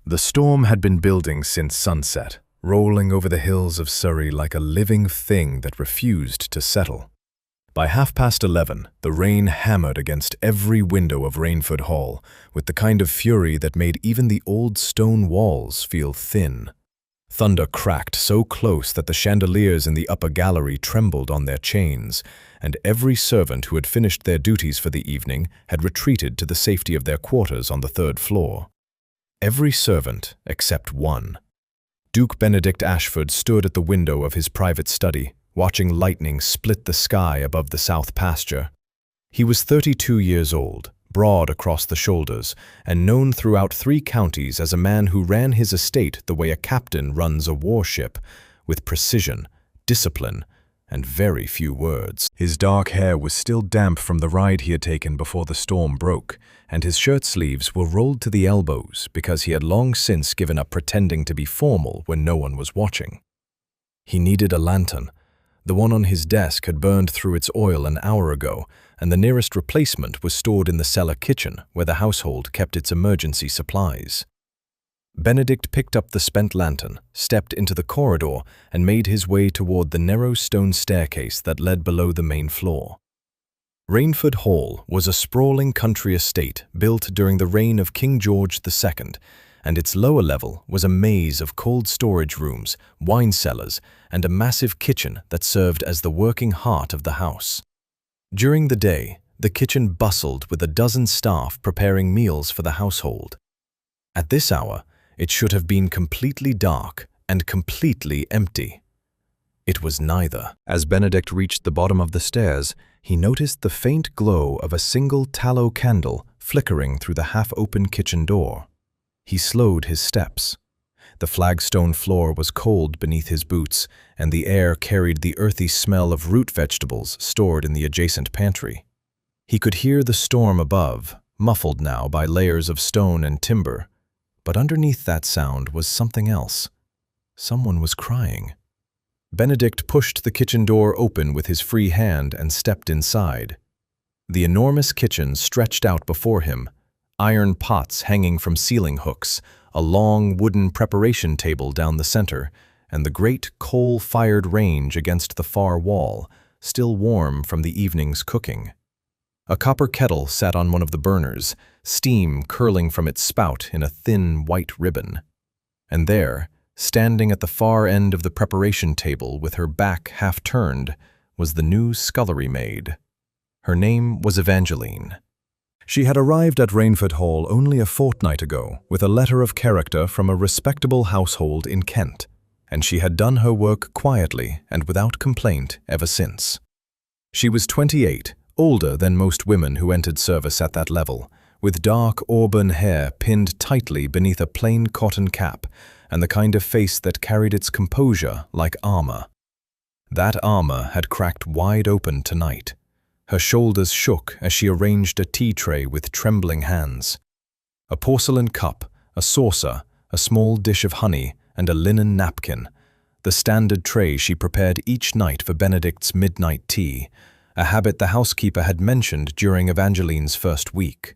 The storm had been building since sunset, rolling over the hills of Surrey like a living thing that refused to settle. By 11:30, the rain hammered against every window of Rainford Hall with the kind of fury that made even the old stone walls feel thin. Thunder cracked so close that the chandeliers in the upper gallery trembled on their chains, and every servant who had finished their duties for the evening had retreated to the safety of their quarters on the third floor. Every servant except one. Duke Benedict Ashford stood at the window of his private study, watching lightning split the sky above the south pasture. He was 32 years old, broad across the shoulders, and known throughout 3 counties as a man who ran his estate the way a captain runs a warship, with precision, discipline, and very few words. His dark hair was still damp from the ride he had taken before the storm broke, and his shirt sleeves were rolled to the elbows because he had long since given up pretending to be formal when no one was watching. He needed a lantern. The one on his desk had burned through its oil an hour ago, and the nearest replacement was stored in the cellar kitchen where the household kept its emergency supplies. Benedict picked up the spent lantern, stepped into the corridor, and made his way toward the narrow stone staircase that led below the main floor. Rainford Hall was a sprawling country estate built during the reign of King George II, and its lower level was a maze of cold storage rooms, wine cellars, and a massive kitchen that served as the working heart of the house. During the day, the kitchen bustled with a dozen staff preparing meals for the household. At this hour, it should have been completely dark and completely empty. It was neither. As Benedict reached the bottom of the stairs, he noticed the faint glow of a single tallow candle flickering through the half-open kitchen door. He slowed his steps. The flagstone floor was cold beneath his boots, and the air carried the earthy smell of root vegetables stored in the adjacent pantry. He could hear the storm above, muffled now by layers of stone and timber, but underneath that sound was something else. Someone was crying. Benedict pushed the kitchen door open with his free hand and stepped inside. The enormous kitchen stretched out before him, iron pots hanging from ceiling hooks, a long wooden preparation table down the center, and the great coal-fired range against the far wall, still warm from the evening's cooking. A copper kettle sat on one of the burners, steam curling from its spout in a thin white ribbon. And there, standing at the far end of the preparation table with her back half-turned, was the new scullery maid. Her name was Evangeline. She had arrived at Rainford Hall only a fortnight ago with a letter of character from a respectable household in Kent, and she had done her work quietly and without complaint ever since. She was 28, older than most women who entered service at that level, with dark auburn hair pinned tightly beneath a plain cotton cap, and the kind of face that carried its composure like armor. That armor had cracked wide open tonight. Her shoulders shook as she arranged a tea tray with trembling hands. A porcelain cup, a saucer, a small dish of honey, and a linen napkin, the standard tray she prepared each night for Benedict's midnight tea, a habit the housekeeper had mentioned during Evangeline's first week.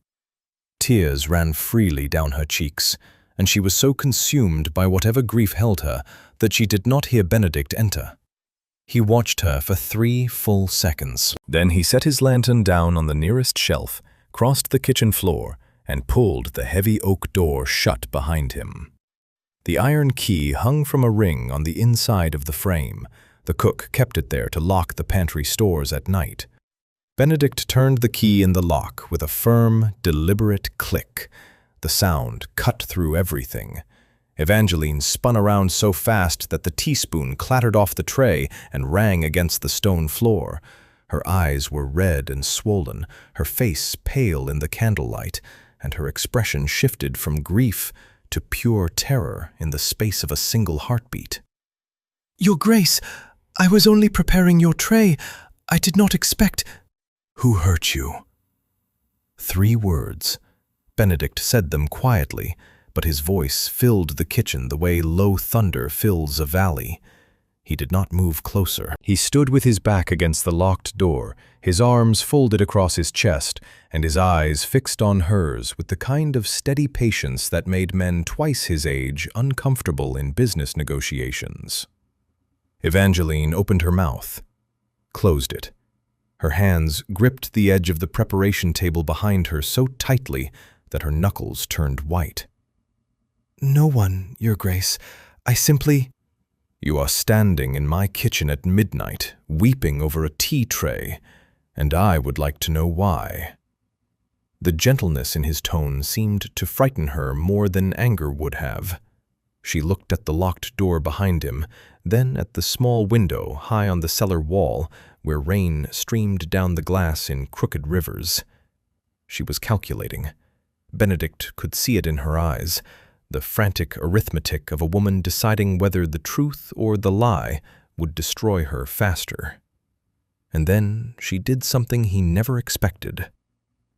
Tears ran freely down her cheeks, and she was so consumed by whatever grief held her that she did not hear Benedict enter. He watched her for 3 full seconds. Then he set his lantern down on the nearest shelf, crossed the kitchen floor, and pulled the heavy oak door shut behind him. The iron key hung from a ring on the inside of the frame. The cook kept it there to lock the pantry stores at night. Benedict turned the key in the lock with a firm, deliberate click. The sound cut through everything. Evangeline spun around so fast that the teaspoon clattered off the tray and rang against the stone floor. Her eyes were red and swollen, her face pale in the candlelight, and her expression shifted from grief to pure terror in the space of a single heartbeat. "Your Grace, I was only preparing your tray. I did not expect—" "Who hurt you?" 3 words. Benedict said them quietly, but his voice filled the kitchen the way low thunder fills a valley. He did not move closer. He stood with his back against the locked door, his arms folded across his chest, and his eyes fixed on hers with the kind of steady patience that made men twice his age uncomfortable in business negotiations. Evangeline opened her mouth, closed it. Her hands gripped the edge of the preparation table behind her so tightly that her knuckles turned white. "No one, Your Grace. I simply—" "You are standing in my kitchen at midnight, weeping over a tea tray, and I would like to know why." The gentleness in his tone seemed to frighten her more than anger would have. She looked at the locked door behind him, then at the small window high on the cellar wall where rain streamed down the glass in crooked rivers. She was calculating. Benedict could see it in her eyes, the frantic arithmetic of a woman deciding whether the truth or the lie would destroy her faster. And then she did something he never expected.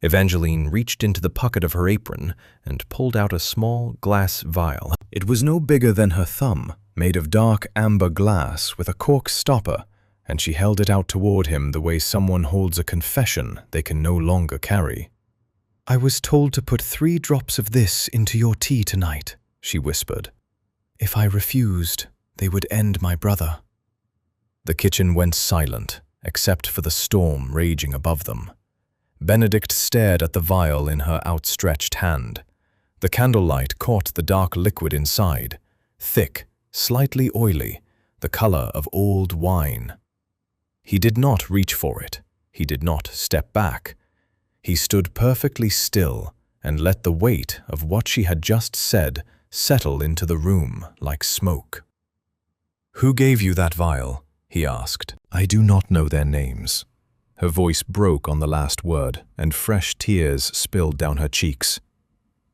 Evangeline reached into the pocket of her apron and pulled out a small glass vial. It was no bigger than her thumb, made of dark amber glass with a cork stopper, and she held it out toward him the way someone holds a confession they can no longer carry. "I was told to put 3 drops of this into your tea tonight," she whispered. "If I refused, they would end my brother." The kitchen went silent, except for the storm raging above them. Benedict stared at the vial in her outstretched hand. The candlelight caught the dark liquid inside, thick, slightly oily, the color of old wine. He did not reach for it. He did not step back. He stood perfectly still and let the weight of what she had just said settle into the room like smoke. "Who gave you that vial?" he asked. "I do not know their names." Her voice broke on the last word, and fresh tears spilled down her cheeks.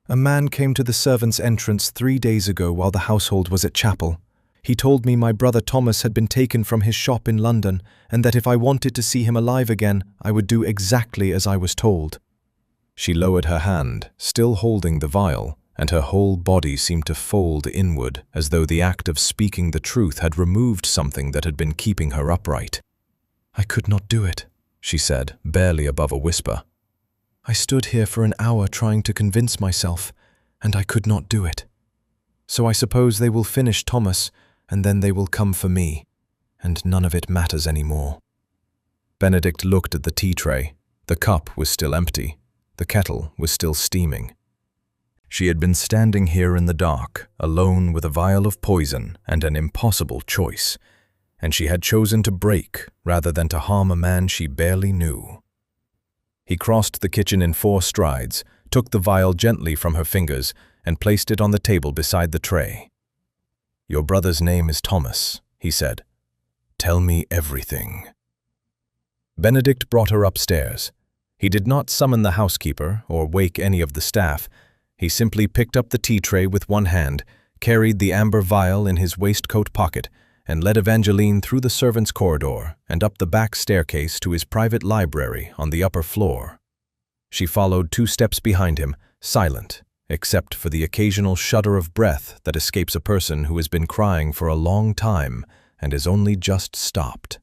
"A man came to the servants' entrance 3 days ago while the household was at chapel. He told me my brother Thomas had been taken from his shop in London, and that if I wanted to see him alive again, I would do exactly as I was told." She lowered her hand, still holding the vial, and her whole body seemed to fold inward, as though the act of speaking the truth had removed something that had been keeping her upright. "I could not do it," she said, barely above a whisper. "I stood here for an hour trying to convince myself, and I could not do it. So I suppose they will finish Thomas, and then they will come for me, and none of it matters anymore." Benedict looked at the tea tray. The cup was still empty. The kettle was still steaming. She had been standing here in the dark, alone with a vial of poison and an impossible choice, and she had chosen to break rather than to harm a man she barely knew. He crossed the kitchen in 4 strides, took the vial gently from her fingers, and placed it on the table beside the tray. "Your brother's name is Thomas," he said. "Tell me everything." Benedict brought her upstairs. He did not summon the housekeeper or wake any of the staff. He simply picked up the tea tray with one hand, carried the amber vial in his waistcoat pocket, and led Evangeline through the servants' corridor and up the back staircase to his private library on the upper floor. She followed 2 steps behind him, silent, except for the occasional shudder of breath that escapes a person who has been crying for a long time and has only just stopped.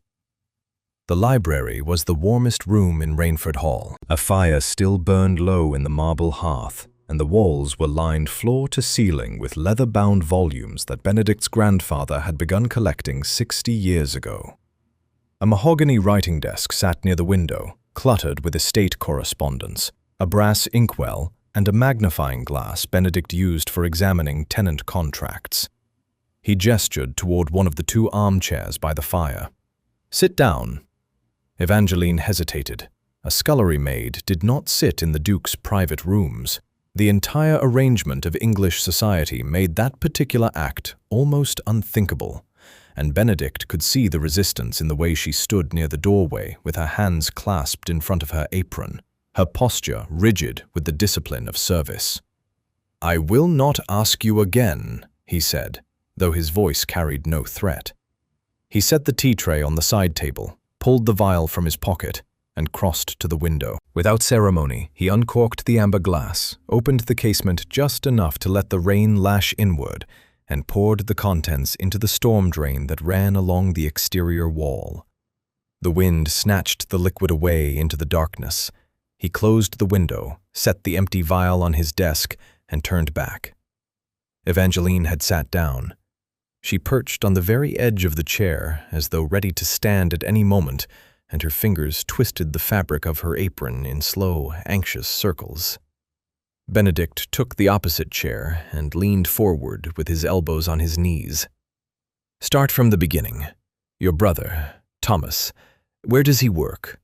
The library was the warmest room in Rainford Hall. A fire still burned low in the marble hearth, and the walls were lined floor to ceiling with leather-bound volumes that Benedict's grandfather had begun collecting 60 years ago. A mahogany writing desk sat near the window, cluttered with estate correspondence, a brass inkwell, and a magnifying glass Benedict used for examining tenant contracts. He gestured toward one of the 2 armchairs by the fire. "Sit down." Evangeline hesitated. A scullery maid did not sit in the Duke's private rooms. The entire arrangement of English society made that particular act almost unthinkable, and Benedict could see the resistance in the way she stood near the doorway with her hands clasped in front of her apron, her posture rigid with the discipline of service. "I will not ask you again," he said, though his voice carried no threat. He set the tea tray on the side table, pulled the vial from his pocket, and crossed to the window. Without ceremony, he uncorked the amber glass, opened the casement just enough to let the rain lash inward, and poured the contents into the storm drain that ran along the exterior wall. The wind snatched the liquid away into the darkness. He closed the window, set the empty vial on his desk, and turned back. Evangeline had sat down. She perched on the very edge of the chair, as though ready to stand at any moment, and her fingers twisted the fabric of her apron in slow, anxious circles. Benedict took the opposite chair and leaned forward with his elbows on his knees. "Start from the beginning. Your brother, Thomas, where does he work?"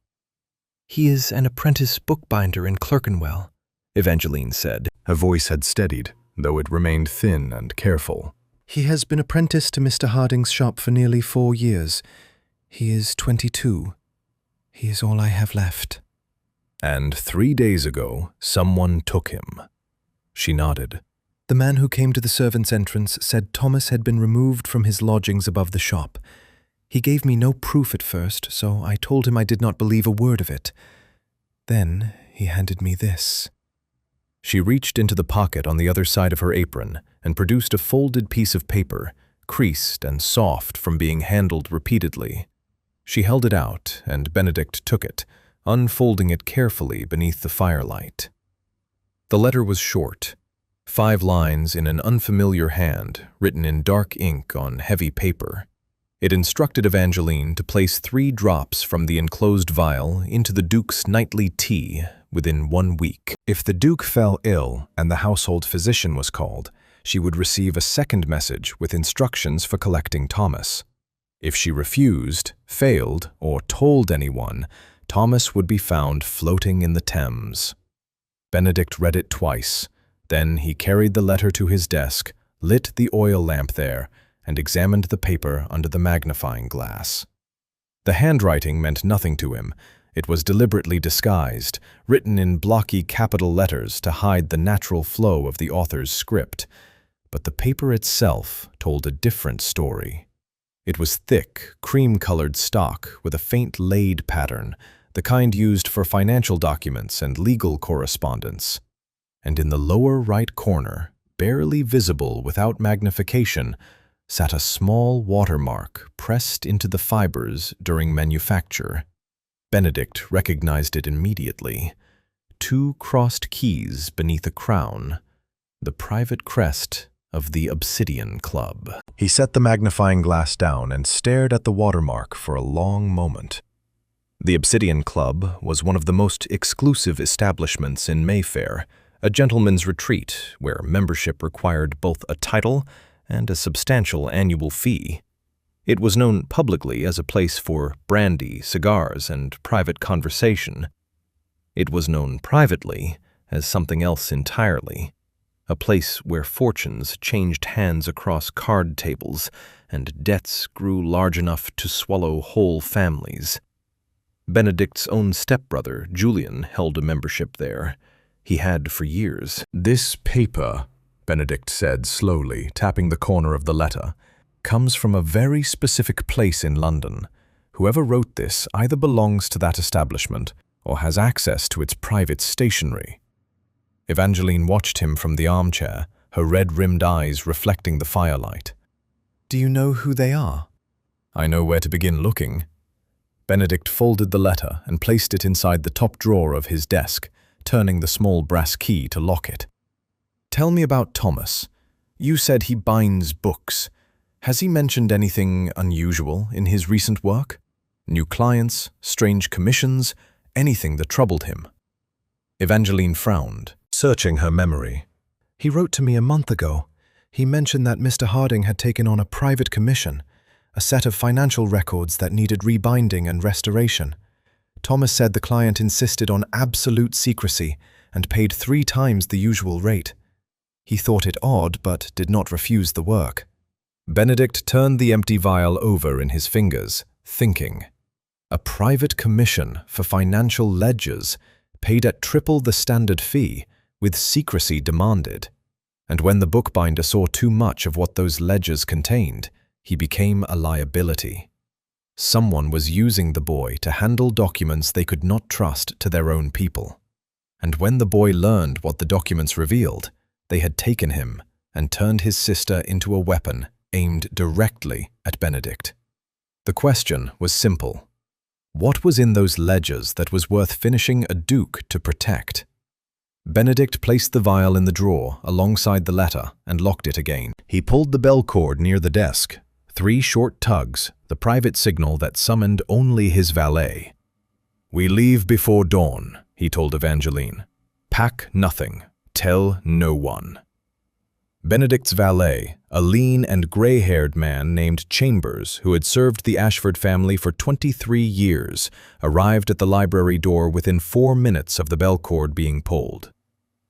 "He is an apprentice bookbinder in Clerkenwell," Evangeline said. Her voice had steadied, though it remained thin and careful. "He has been apprenticed to Mr. Harding's shop for nearly 4 years. He is 22. He is all I have left." "And 3 days ago, someone took him." She nodded. "The man who came to the servants' entrance said Thomas had been removed from his lodgings above the shop. He gave me no proof at first, so I told him I did not believe a word of it. Then he handed me this." She reached into the pocket on the other side of her apron and produced a folded piece of paper, creased and soft from being handled repeatedly. She held it out, and Benedict took it, unfolding it carefully beneath the firelight. The letter was short, 5 lines in an unfamiliar hand, written in dark ink on heavy paper. It instructed Evangeline to place 3 drops from the enclosed vial into the Duke's nightly tea within 1 week. If the Duke fell ill and the household physician was called, she would receive a second message with instructions for collecting Thomas. If she refused, failed, or told anyone, Thomas would be found floating in the Thames. Benedict read it twice. Then he carried the letter to his desk, lit the oil lamp there, and examined the paper under the magnifying glass. The handwriting meant nothing to him. It was deliberately disguised, written in blocky capital letters to hide the natural flow of the author's script. But the paper itself told a different story. It was thick, cream-colored stock with a faint laid pattern, the kind used for financial documents and legal correspondence. And in the lower right corner, barely visible without magnification, sat a small watermark pressed into the fibers during manufacture. Benedict recognized it immediately. 2 crossed keys beneath a crown, the private crest of the Obsidian Club. He set the magnifying glass down and stared at the watermark for a long moment. The Obsidian Club was one of the most exclusive establishments in Mayfair, a gentleman's retreat where membership required both a title and a substantial annual fee. It was known publicly as a place for brandy, cigars, and private conversation. It was known privately as something else entirely, a place where fortunes changed hands across card tables and debts grew large enough to swallow whole families. Benedict's own stepbrother, Julian, held a membership there. He had for years. "This paper," Benedict said slowly, tapping the corner of the letter, "comes from a very specific place in London. Whoever wrote this either belongs to that establishment or has access to its private stationery." Evangeline watched him from the armchair, her red-rimmed eyes reflecting the firelight. "Do you know who they are?" "I know where to begin looking." Benedict folded the letter and placed it inside the top drawer of his desk, turning the small brass key to lock it. "Tell me about Thomas. You said he binds books. Has he mentioned anything unusual in his recent work? New clients, strange commissions, anything that troubled him?" Evangeline frowned, searching her memory. "He wrote to me a month ago. He mentioned that Mr. Harding had taken on a private commission, a set of financial records that needed rebinding and restoration. Thomas said the client insisted on absolute secrecy and paid 3 times the usual rate. He thought it odd, but did not refuse the work." Benedict turned the empty vial over in his fingers, thinking. A private commission for financial ledgers, paid at triple the standard fee, with secrecy demanded. And when the bookbinder saw too much of what those ledgers contained, he became a liability. Someone was using the boy to handle documents they could not trust to their own people. And when the boy learned what the documents revealed, they had taken him, and turned his sister into a weapon aimed directly at Benedict. The question was simple. What was in those ledgers that was worth finishing a duke to protect? Benedict placed the vial in the drawer alongside the letter and locked it again. He pulled the bell cord near the desk. 3 short tugs, the private signal that summoned only his valet. "We leave before dawn," he told Evangeline. "Pack nothing. Tell no one." Benedict's valet, a lean and gray-haired man named Chambers, who had served the Ashford family for 23 years, arrived at the library door within 4 minutes of the bell cord being pulled.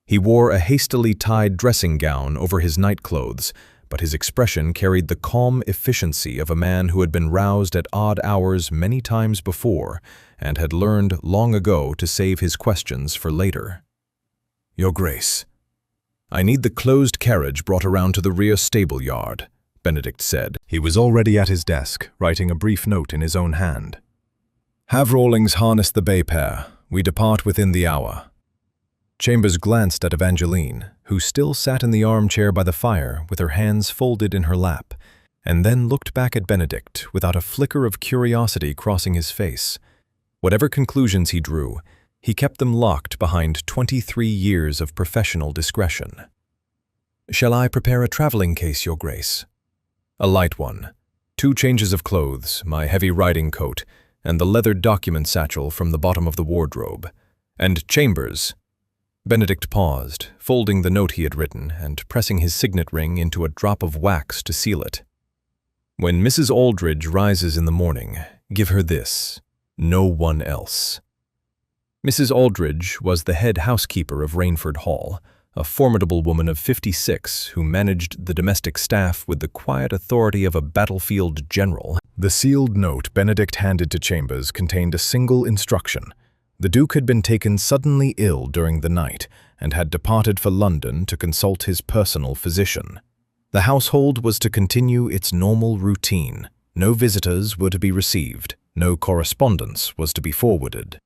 He wore a hastily tied dressing gown over his nightclothes, but his expression carried the calm efficiency of a man who had been roused at odd hours many times before and had learned long ago to save his questions for later. "Your Grace, I need the closed carriage brought around to the rear stable yard," Benedict said. He was already at his desk, writing a brief note in his own hand. "Have Rawlings harness the bay pair. We depart within the hour." Chambers glanced at Evangeline, who still sat in the armchair by the fire with her hands folded in her lap, and then looked back at Benedict without a flicker of curiosity crossing his face. Whatever conclusions he drew, he kept them locked behind 23 years of professional discretion. "Shall I prepare a traveling case, Your Grace?" "A light one. 2 changes of clothes, my heavy riding coat, and the leather document satchel from the bottom of the wardrobe. And Chambers." Benedict paused, folding the note he had written and pressing his signet ring into a drop of wax to seal it. "When Mrs. Aldridge rises in the morning, give her this. No one else." Mrs. Aldridge was the head housekeeper of Rainford Hall, a formidable woman of 56 who managed the domestic staff with the quiet authority of a battlefield general. The sealed note Benedict handed to Chambers contained a single instruction. The Duke had been taken suddenly ill during the night and had departed for London to consult his personal physician. The household was to continue its normal routine. No visitors were to be received. No correspondence was to be forwarded.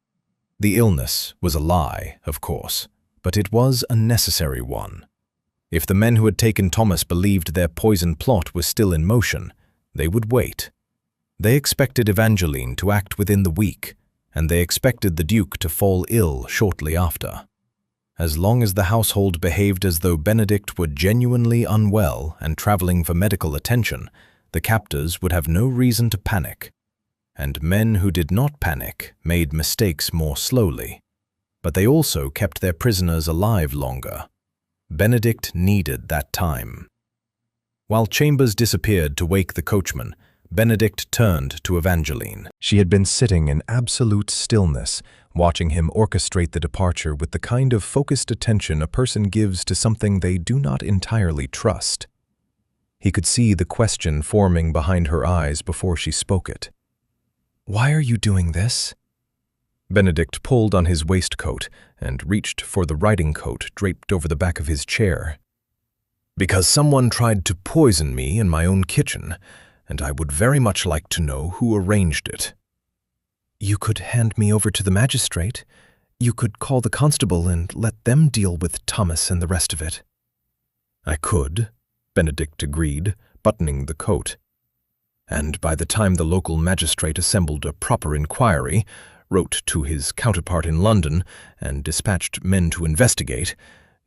The illness was a lie, of course, but it was a necessary one. If the men who had taken Thomas believed their poison plot was still in motion, they would wait. They expected Evangeline to act within the week, and they expected the Duke to fall ill shortly after. As long as the household behaved as though Benedict were genuinely unwell and traveling for medical attention, the captors would have no reason to panic. And men who did not panic made mistakes more slowly. But they also kept their prisoners alive longer. Benedict needed that time. While Chambers disappeared to wake the coachman, Benedict turned to Evangeline. She had been sitting in absolute stillness, watching him orchestrate the departure with the kind of focused attention a person gives to something they do not entirely trust. He could see the question forming behind her eyes before she spoke it. "Why are you doing this?" Benedict pulled on his waistcoat and reached for the riding coat draped over the back of his chair. "Because someone tried to poison me in my own kitchen, and I would very much like to know who arranged it." "You could hand me over to the magistrate. You could call the constable and let them deal with Thomas and the rest of it." "I could," Benedict agreed, buttoning the coat. "And by the time the local magistrate assembled a proper inquiry, wrote to his counterpart in London, and dispatched men to investigate,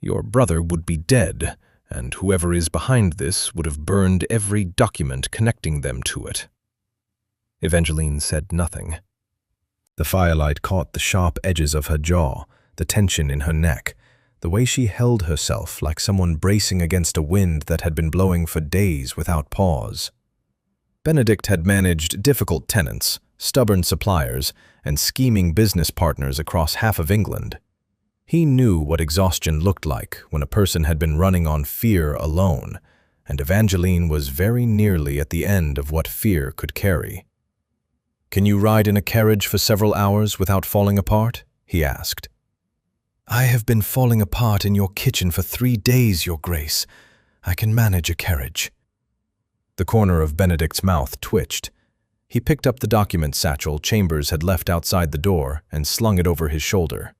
your brother would be dead, and whoever is behind this would have burned every document connecting them to it." Evangeline said nothing. The firelight caught the sharp edges of her jaw, the tension in her neck, the way she held herself like someone bracing against a wind that had been blowing for days without pause. Benedict had managed difficult tenants, stubborn suppliers, and scheming business partners across half of England. He knew what exhaustion looked like when a person had been running on fear alone, and Evangeline was very nearly at the end of what fear could carry. "Can you ride in a carriage for several hours without falling apart?" he asked. "I have been falling apart in your kitchen for 3 days, Your Grace. I can manage a carriage." The corner of Benedict's mouth twitched. He picked up the document satchel Chambers had left outside the door and slung it over his shoulder.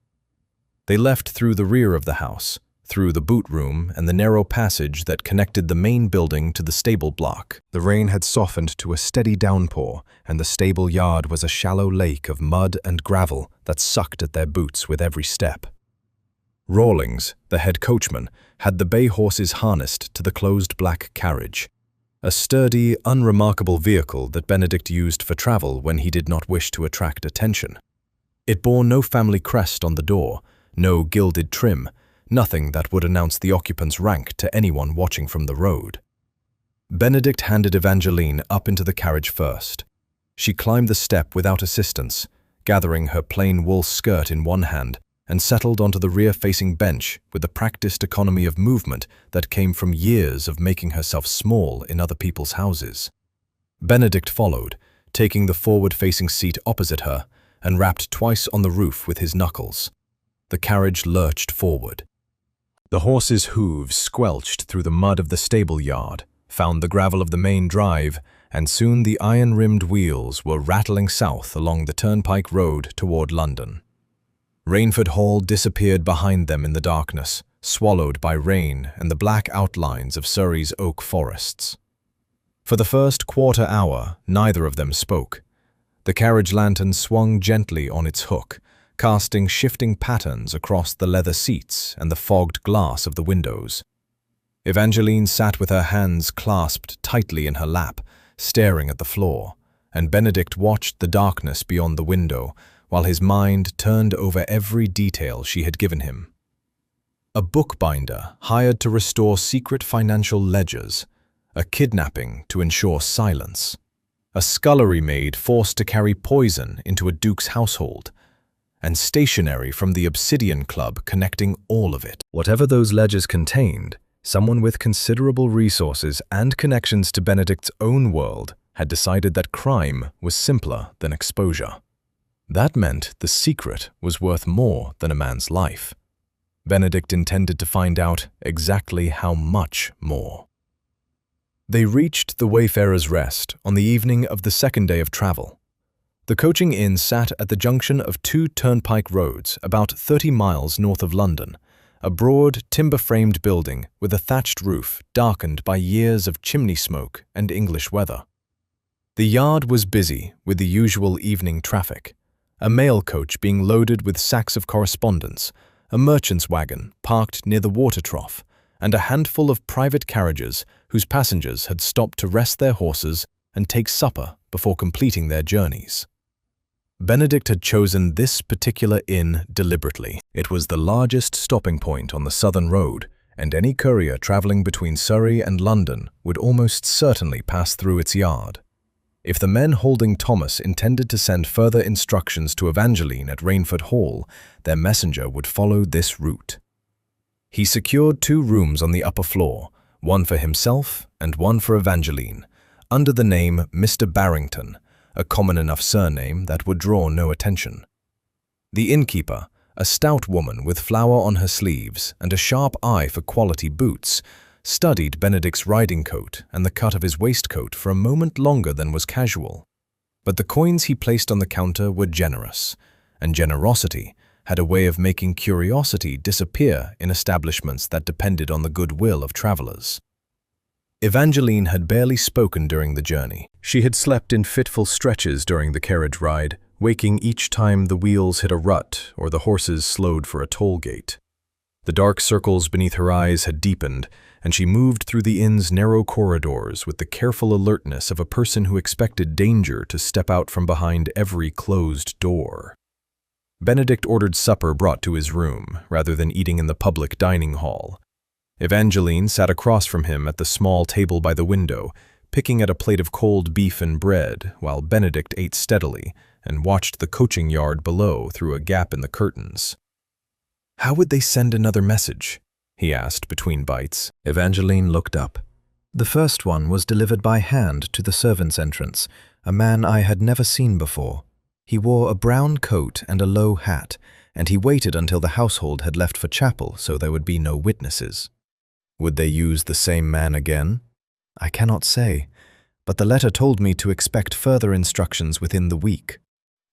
They left through the rear of the house, through the boot room and the narrow passage that connected the main building to the stable block. The rain had softened to a steady downpour, and the stable yard was a shallow lake of mud and gravel that sucked at their boots with every step. Rawlings, the head coachman, had the bay horses harnessed to the closed black carriage, a sturdy, unremarkable vehicle that Benedict used for travel when he did not wish to attract attention. It bore no family crest on the door, no gilded trim, nothing that would announce the occupant's rank to anyone watching from the road. Benedict handed Evangeline up into the carriage first. She climbed the step without assistance, gathering her plain wool skirt in one hand, and settled onto the rear-facing bench with the practiced economy of movement that came from years of making herself small in other people's houses. Benedict followed, taking the forward-facing seat opposite her, and rapped twice on the roof with his knuckles. The carriage lurched forward. The horses' hooves squelched through the mud of the stable yard, found the gravel of the main drive, and soon the iron-rimmed wheels were rattling south along the turnpike road toward London. Rainford Hall disappeared behind them in the darkness, swallowed by rain and the black outlines of Surrey's oak forests. For the first quarter hour, neither of them spoke. The carriage lantern swung gently on its hook, casting shifting patterns across the leather seats and the fogged glass of the windows. Evangeline sat with her hands clasped tightly in her lap, staring at the floor, and Benedict watched the darkness beyond the window, while his mind turned over every detail she had given him. A bookbinder hired to restore secret financial ledgers, a kidnapping to ensure silence, a scullery maid forced to carry poison into a duke's household, and stationery from the Obsidian Club connecting all of it. Whatever those ledgers contained, someone with considerable resources and connections to Benedict's own world had decided that crime was simpler than exposure. That meant the secret was worth more than a man's life. Benedict intended to find out exactly how much more. They reached the Wayfarer's Rest on the evening of the second day of travel. The coaching inn sat at the junction of two turnpike roads about 30 miles north of London, a broad, timber-framed building with a thatched roof darkened by years of chimney smoke and English weather. The yard was busy with the usual evening traffic, a mail coach being loaded with sacks of correspondence, a merchant's wagon parked near the water trough, and a handful of private carriages whose passengers had stopped to rest their horses and take supper before completing their journeys. Benedict had chosen this particular inn deliberately. It was the largest stopping point on the southern road, and any courier traveling between Surrey and London would almost certainly pass through its yard. If the men holding Thomas intended to send further instructions to Evangeline at Rainford Hall, their messenger would follow this route. He secured 2 rooms on the upper floor, one for himself and one for Evangeline, under the name Mr. Barrington, a common enough surname that would draw no attention. The innkeeper, a stout woman with flour on her sleeves and a sharp eye for quality boots, studied Benedict's riding coat and the cut of his waistcoat for a moment longer than was casual. But the coins he placed on the counter were generous, and generosity had a way of making curiosity disappear in establishments that depended on the goodwill of travelers. Evangeline had barely spoken during the journey. She had slept in fitful stretches during the carriage ride, waking each time the wheels hit a rut or the horses slowed for a toll gate. The dark circles beneath her eyes had deepened, and she moved through the inn's narrow corridors with the careful alertness of a person who expected danger to step out from behind every closed door. Benedict ordered supper brought to his room, rather than eating in the public dining hall. Evangeline sat across from him at the small table by the window, picking at a plate of cold beef and bread, while Benedict ate steadily and watched the coaching yard below through a gap in the curtains. "How would they send another message?" he asked between bites. Evangeline looked up. "The first one was delivered by hand to the servants' entrance, a man I had never seen before. He wore a brown coat and a low hat, and he waited until the household had left for chapel so there would be no witnesses." "Would they use the same man again?" "I cannot say, but the letter told me to expect further instructions within the week."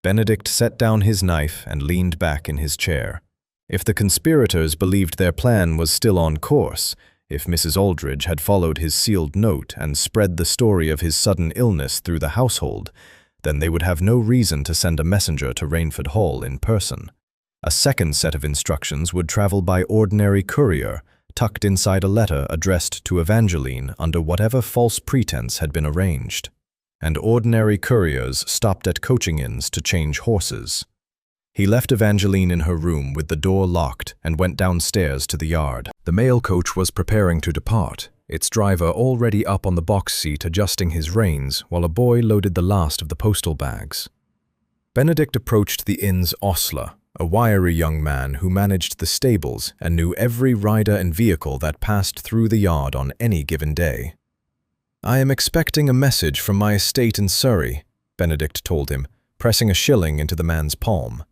Benedict set down his knife and leaned back in his chair. If the conspirators believed their plan was still on course, if Mrs. Aldridge had followed his sealed note and spread the story of his sudden illness through the household, then they would have no reason to send a messenger to Rainford Hall in person. A second set of instructions would travel by ordinary courier, tucked inside a letter addressed to Evangeline under whatever false pretense had been arranged. And ordinary couriers stopped at coaching inns to change horses. He left Evangeline in her room with the door locked and went downstairs to the yard. The mail coach was preparing to depart, its driver already up on the box seat adjusting his reins while a boy loaded the last of the postal bags. Benedict approached the inn's ostler, a wiry young man who managed the stables and knew every rider and vehicle that passed through the yard on any given day. "I am expecting a message from my estate in Surrey," Benedict told him, pressing a shilling into the man's palm.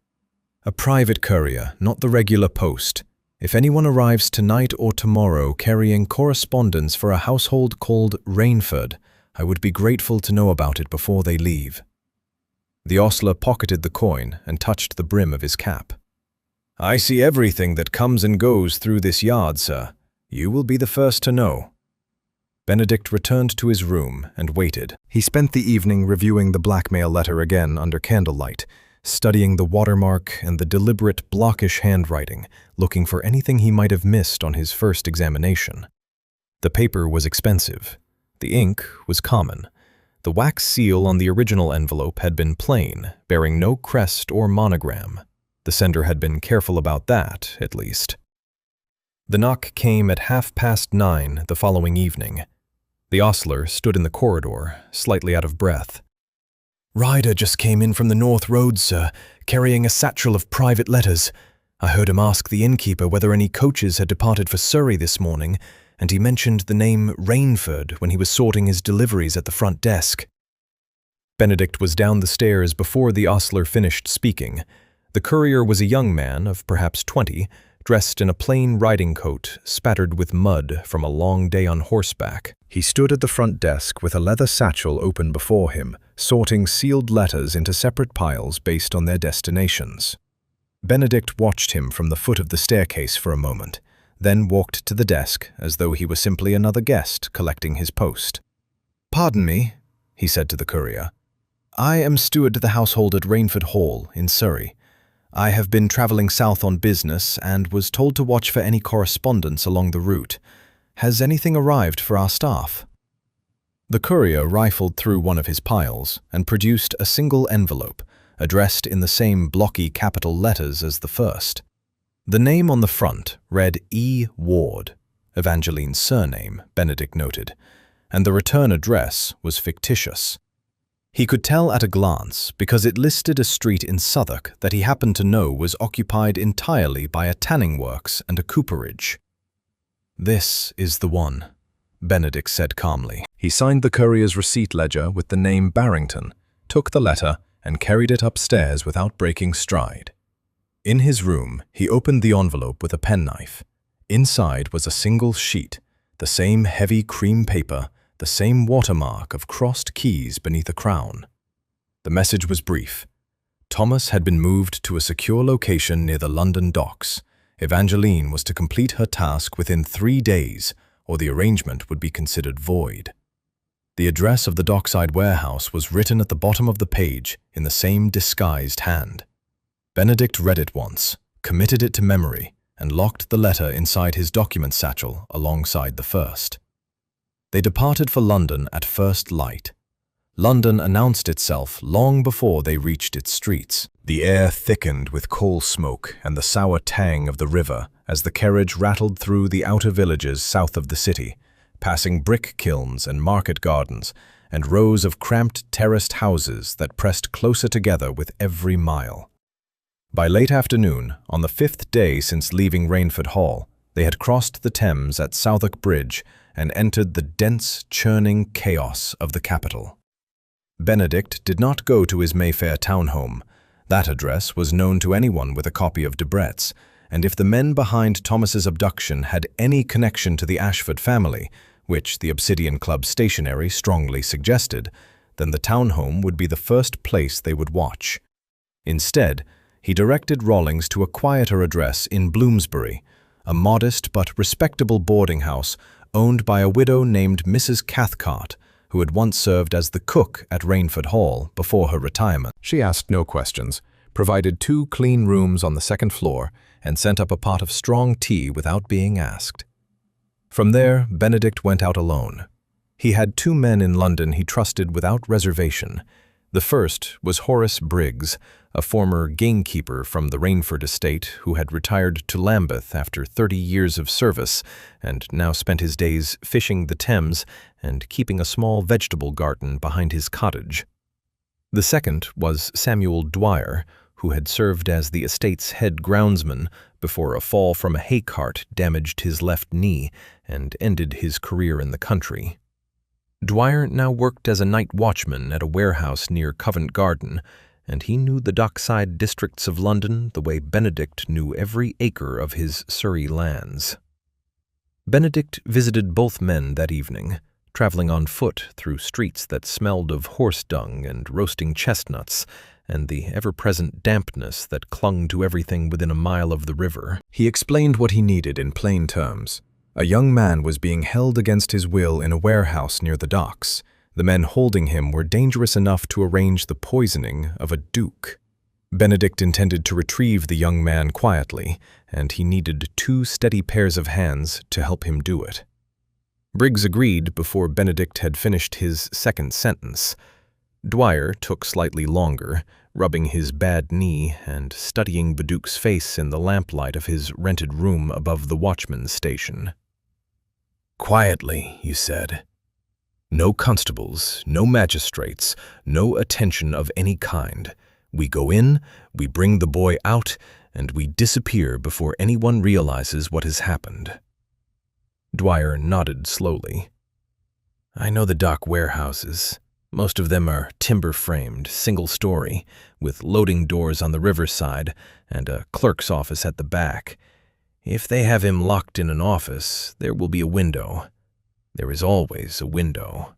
"A private courier, not the regular post. If anyone arrives tonight or tomorrow carrying correspondence for a household called Rainford, I would be grateful to know about it before they leave." The ostler pocketed the coin and touched the brim of his cap. "I see everything that comes and goes through this yard, sir. You will be the first to know." Benedict returned to his room and waited. He spent the evening reviewing the blackmail letter again under candlelight, studying the watermark and the deliberate blockish handwriting, looking for anything he might have missed on his first examination. The paper was expensive. The ink was common. The wax seal on the original envelope had been plain, bearing no crest or monogram. The sender had been careful about that, at least. The knock came at 9:30 the following evening. The ostler stood in the corridor, slightly out of breath. "Ryder just came in from the North Road, sir, carrying a satchel of private letters. I heard him ask the innkeeper whether any coaches had departed for Surrey this morning, and he mentioned the name Rainford when he was sorting his deliveries at the front desk." Benedict was down the stairs before the ostler finished speaking. The courier was a young man of perhaps 20, dressed in a plain riding coat, spattered with mud from a long day on horseback. He stood at the front desk with a leather satchel open before him, sorting sealed letters into separate piles based on their destinations. Benedict watched him from the foot of the staircase for a moment, then walked to the desk as though he was simply another guest collecting his post. "Pardon me," he said to the courier. "I am steward to the household at Rainford Hall in Surrey. I have been travelling south on business and was told to watch for any correspondence along the route. Has anything arrived for our staff?" The courier rifled through one of his piles and produced a single envelope, addressed in the same blocky capital letters as the first. The name on the front read E. Ward, Evangeline's surname, Benedict noted, and the return address was fictitious. He could tell at a glance because it listed a street in Southwark that he happened to know was occupied entirely by a tanning works and a cooperage. "This is the one," Benedict said calmly. He signed the courier's receipt ledger with the name Barrington, took the letter, and carried it upstairs without breaking stride. In his room, he opened the envelope with a penknife. Inside was a single sheet, the same heavy cream paper, the same watermark of crossed keys beneath a crown. The message was brief. Thomas had been moved to a secure location near the London docks. Evangeline was to complete her task within 3 days, or the arrangement would be considered void. The address of the dockside warehouse was written at the bottom of the page in the same disguised hand. Benedict read it once, committed it to memory, and locked the letter inside his document satchel alongside the first. They departed for London at first light. London announced itself long before they reached its streets. The air thickened with coal smoke and the sour tang of the river as the carriage rattled through the outer villages south of the city, passing brick kilns and market gardens and rows of cramped terraced houses that pressed closer together with every mile. By late afternoon, on the 5th day since leaving Rainford Hall, they had crossed the Thames at Southwark Bridge and entered the dense, churning chaos of the capital. Benedict did not go to his Mayfair townhome. That address was known to anyone with a copy of Debrett's, and if the men behind Thomas's abduction had any connection to the Ashford family, which the Obsidian Club stationery strongly suggested, then the townhome would be the first place they would watch. Instead, he directed Rawlings to a quieter address in Bloomsbury, a modest but respectable boarding house owned by a widow named Mrs. Cathcart, who had once served as the cook at Rainford Hall before her retirement. She asked no questions, provided 2 clean rooms on the second floor, and sent up a pot of strong tea without being asked. From there, Benedict went out alone. He had 2 men in London he trusted without reservation. The first was Horace Briggs, a former gamekeeper from the Rainford estate who had retired to Lambeth after 30 years of service and now spent his days fishing the Thames and keeping a small vegetable garden behind his cottage. The second was Samuel Dwyer, who had served as the estate's head groundsman before a fall from a hay cart damaged his left knee and ended his career in the country. Dwyer now worked as a night watchman at a warehouse near Covent Garden, and he knew the dockside districts of London the way Benedict knew every acre of his Surrey lands. Benedict visited both men that evening, traveling on foot through streets that smelled of horse dung and roasting chestnuts, and the ever-present dampness that clung to everything within a mile of the river. He explained what he needed in plain terms. A young man was being held against his will in a warehouse near the docks. The men holding him were dangerous enough to arrange the poisoning of a duke. Benedict intended to retrieve the young man quietly, and he needed 2 steady pairs of hands to help him do it. Briggs agreed before Benedict had finished his second sentence. Dwyer took slightly longer, rubbing his bad knee and studying the Duke's face in the lamplight of his rented room above the watchman's station. "Quietly," he said. "No constables, no magistrates, no attention of any kind. We go in, we bring the boy out, and we disappear before anyone realizes what has happened." Dwyer nodded slowly. "I know the dock warehouses. Most of them are timber-framed, single-story, with loading doors on the riverside and a clerk's office at the back. If they have him locked in an office, there will be a window. There is always a window."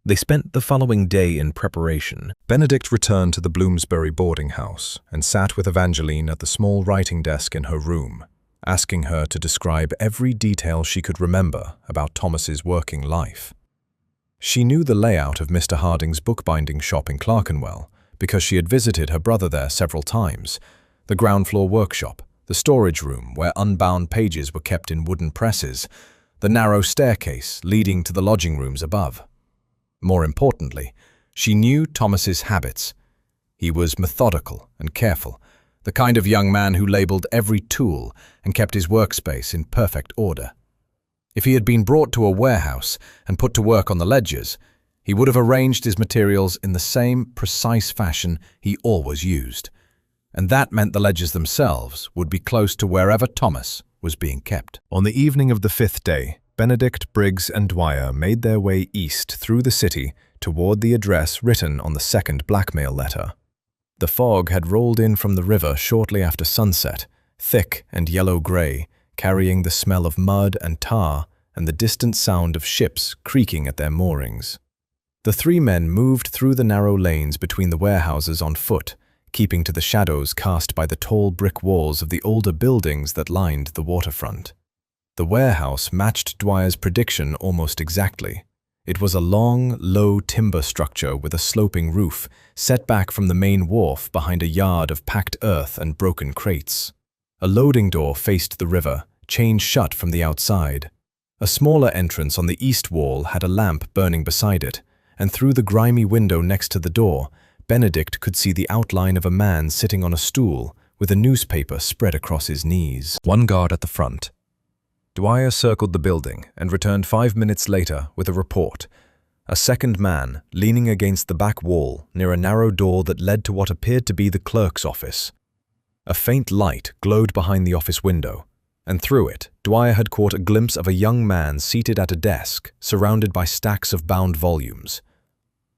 They spent the following day in preparation. Benedict returned to the Bloomsbury boarding house and sat with Evangeline at the small writing desk in her room, asking her to describe every detail she could remember about Thomas's working life. She knew the layout of Mr. Harding's bookbinding shop in Clerkenwell because she had visited her brother there several times, the ground-floor workshop, the storage room where unbound pages were kept in wooden presses, the narrow staircase leading to the lodging rooms above. More importantly, she knew Thomas's habits. He was methodical and careful, the kind of young man who labelled every tool and kept his workspace in perfect order. If he had been brought to a warehouse and put to work on the ledgers, he would have arranged his materials in the same precise fashion he always used. And that meant the ledgers themselves would be close to wherever Thomas was being kept. On the evening of the 5th day, Benedict, Briggs and Dwyer made their way east through the city toward the address written on the second blackmail letter. The fog had rolled in from the river shortly after sunset, thick and yellow-grey, carrying the smell of mud and tar and the distant sound of ships creaking at their moorings. The 3 men moved through the narrow lanes between the warehouses on foot, keeping to the shadows cast by the tall brick walls of the older buildings that lined the waterfront. The warehouse matched Dwyer's prediction almost exactly. It was a long, low timber structure with a sloping roof, set back from the main wharf behind a yard of packed earth and broken crates. A loading door faced the river, chained shut from the outside. A smaller entrance on the east wall had a lamp burning beside it, and through the grimy window next to the door, Benedict could see the outline of a man sitting on a stool with a newspaper spread across his knees. One guard at the front. Dwyer circled the building and returned 5 minutes later with a report. A second man leaning against the back wall near a narrow door that led to what appeared to be the clerk's office. A faint light glowed behind the office window, and through it, Dwyer had caught a glimpse of a young man seated at a desk, surrounded by stacks of bound volumes.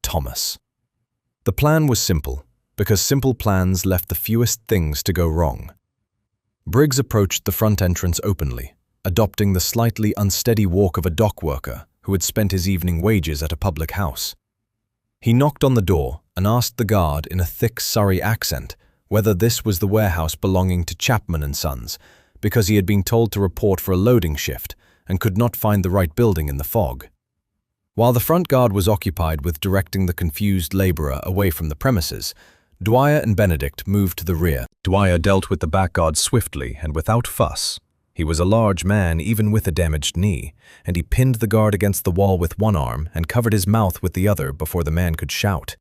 Thomas. The plan was simple, because simple plans left the fewest things to go wrong. Briggs approached the front entrance openly, adopting the slightly unsteady walk of a dock worker who had spent his evening wages at a public house. He knocked on the door and asked the guard in a thick Surrey accent whether this was the warehouse belonging to Chapman and Sons, because he had been told to report for a loading shift and could not find the right building in the fog. While the front guard was occupied with directing the confused laborer away from the premises, Dwyer and Benedict moved to the rear. Dwyer dealt with the back guard swiftly and without fuss. He was a large man, even with a damaged knee, and he pinned the guard against the wall with one arm and covered his mouth with the other before the man could shout.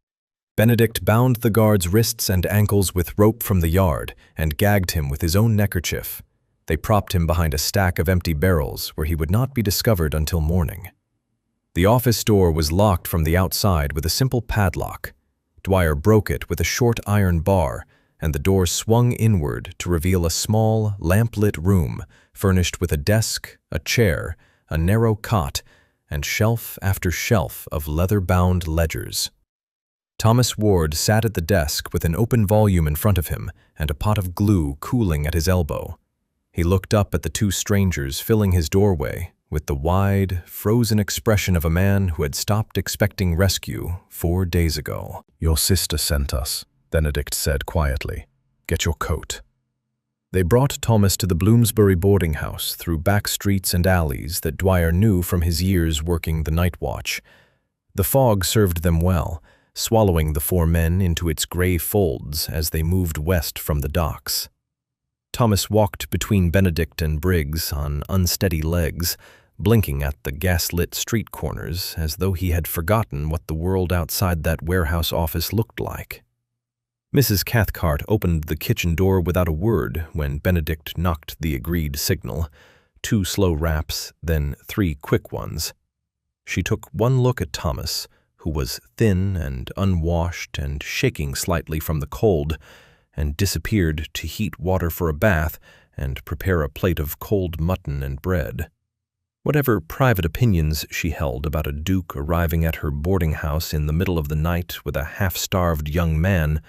Benedict bound the guard's wrists and ankles with rope from the yard and gagged him with his own neckerchief. They propped him behind a stack of empty barrels where he would not be discovered until morning. The office door was locked from the outside with a simple padlock. Dwyer broke it with a short iron bar, and the door swung inward to reveal a small, lamp-lit room furnished with a desk, a chair, a narrow cot, and shelf after shelf of leather-bound ledgers. Thomas Ward sat at the desk with an open volume in front of him and a pot of glue cooling at his elbow. He looked up at the two strangers filling his doorway with the wide, frozen expression of a man who had stopped expecting rescue 4 days ago. "Your sister sent us," Benedict said quietly. "Get your coat." They brought Thomas to the Bloomsbury boarding house through back streets and alleys that Dwyer knew from his years working the night watch. The fog served them well, swallowing the four men into its gray folds as they moved west from the docks. Thomas walked between Benedict and Briggs on unsteady legs, blinking at the gas-lit street corners as though he had forgotten what the world outside that warehouse office looked like. Mrs. Cathcart opened the kitchen door without a word when Benedict knocked the agreed signal, 2 slow raps, then 3 quick ones. She took one look at Thomas, who was thin and unwashed and shaking slightly from the cold, and disappeared to heat water for a bath and prepare a plate of cold mutton and bread. Whatever private opinions she held about a duke arriving at her boarding house in the middle of the night with a half-starved young man,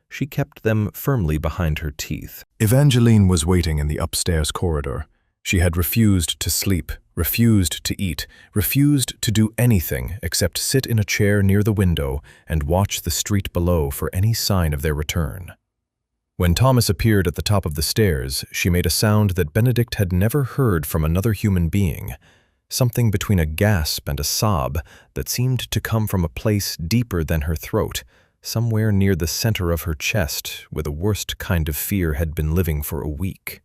she kept them firmly behind her teeth. Evangeline was waiting in the upstairs corridor. She had refused to sleep, refused to eat, refused to do anything except sit in a chair near the window and watch the street below for any sign of their return. When Thomas appeared at the top of the stairs, she made a sound that Benedict had never heard from another human being, something between a gasp and a sob that seemed to come from a place deeper than her throat, somewhere near the center of her chest where the worst kind of fear had been living for a week.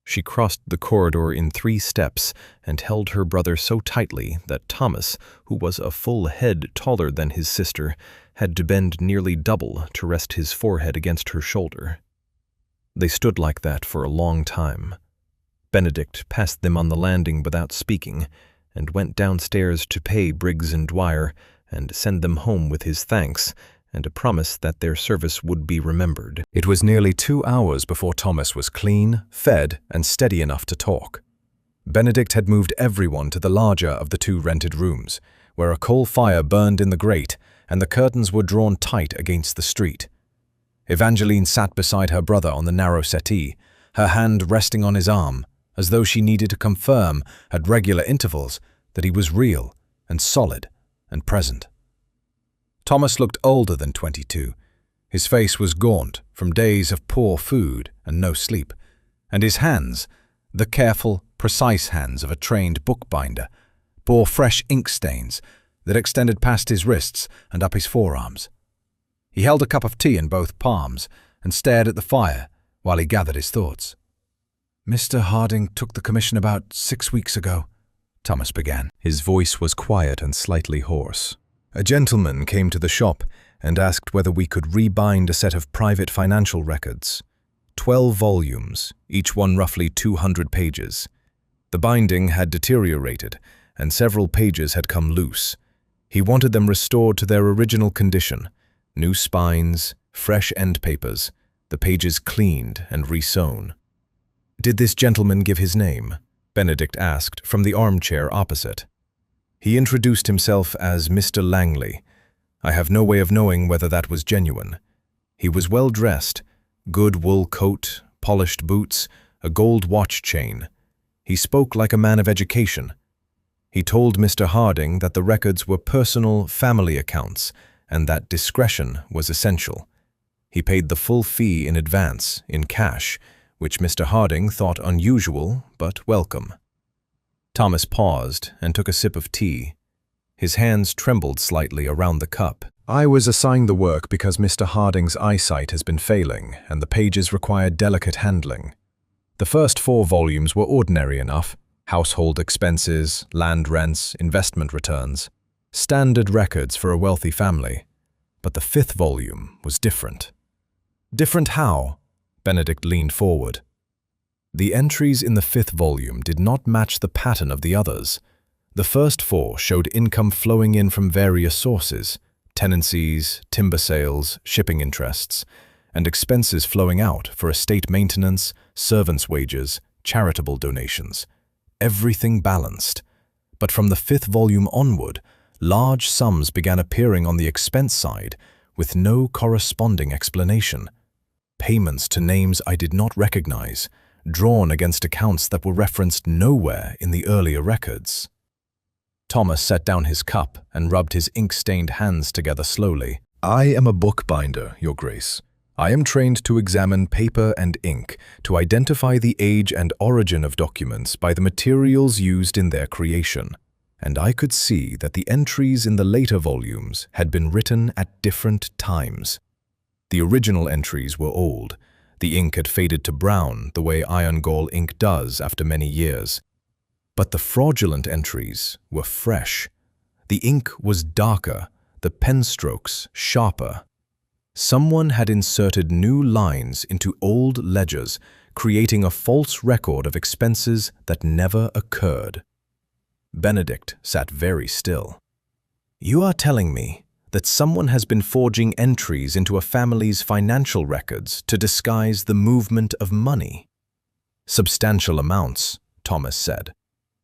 She crossed the corridor in 3 steps and held her brother so tightly that Thomas, who was a full head taller than his sister, had to bend nearly double to rest his forehead against her shoulder. They stood like that for a long time. Benedict passed them on the landing without speaking, and went downstairs to pay Briggs and Dwyer and send them home with his thanks and a promise that their service would be remembered. It was nearly 2 hours before Thomas was clean, fed, and steady enough to talk. Benedict had moved everyone to the larger of the 2 rented rooms, where a coal fire burned in the grate and the curtains were drawn tight against the street. Evangeline sat beside her brother on the narrow settee, her hand resting on his arm, as though she needed to confirm at regular intervals that he was real and solid and present. Thomas looked older than 22. His face was gaunt from days of poor food and no sleep, and his hands, the careful, precise hands of a trained bookbinder, bore fresh ink stains that extended past his wrists and up his forearms. He held a cup of tea in both palms and stared at the fire while he gathered his thoughts. "Mr. Harding took the commission about 6 weeks ago," Thomas began. His voice was quiet and slightly hoarse. "A gentleman came to the shop and asked whether we could rebind a set of private financial records. 12 volumes, each one roughly 200 pages. The binding had deteriorated, and several pages had come loose. He wanted them restored to their original condition, new spines, fresh end papers, the pages cleaned and resewn." "Did this gentleman give his name?" Benedict asked from the armchair opposite. "He introduced himself as Mr. Langley. I have no way of knowing whether that was genuine. He was well dressed, good wool coat, polished boots, a gold watch chain. He spoke like a man of education. He told Mr. Harding that the records were personal family accounts and that discretion was essential. He paid the full fee in advance, in cash, which Mr. Harding thought unusual but welcome. Thomas paused and took a sip of tea. His hands trembled slightly around the cup. I was assigned the work because Mr. Harding's eyesight has been failing and the pages required delicate handling. The first 4 volumes were ordinary enough: household expenses, land rents, investment returns, standard records for a wealthy family. But the 5th volume was different. Different how? Benedict leaned forward. The entries in the 5th volume did not match the pattern of the others. The first 4 showed income flowing in from various sources: tenancies, timber sales, shipping interests, and expenses flowing out for estate maintenance, servants' wages, charitable donations. Everything balanced. But from the 5th volume onward, large sums began appearing on the expense side with no corresponding explanation. Payments to names I did not recognize, drawn against accounts that were referenced nowhere in the earlier records. Thomas set down his cup and rubbed his ink-stained hands together slowly. I am a bookbinder, Your Grace. I am trained to examine paper and ink, to identify the age and origin of documents by the materials used in their creation. And I could see that the entries in the later volumes had been written at different times. The original entries were old. The ink had faded to brown the way iron gall ink does after many years. But the fraudulent entries were fresh. The ink was darker, the pen strokes sharper. Someone had inserted new lines into old ledgers, creating a false record of expenses that never occurred. Benedict sat very still. You are telling me that someone has been forging entries into a family's financial records to disguise the movement of money? Substantial amounts, Thomas said.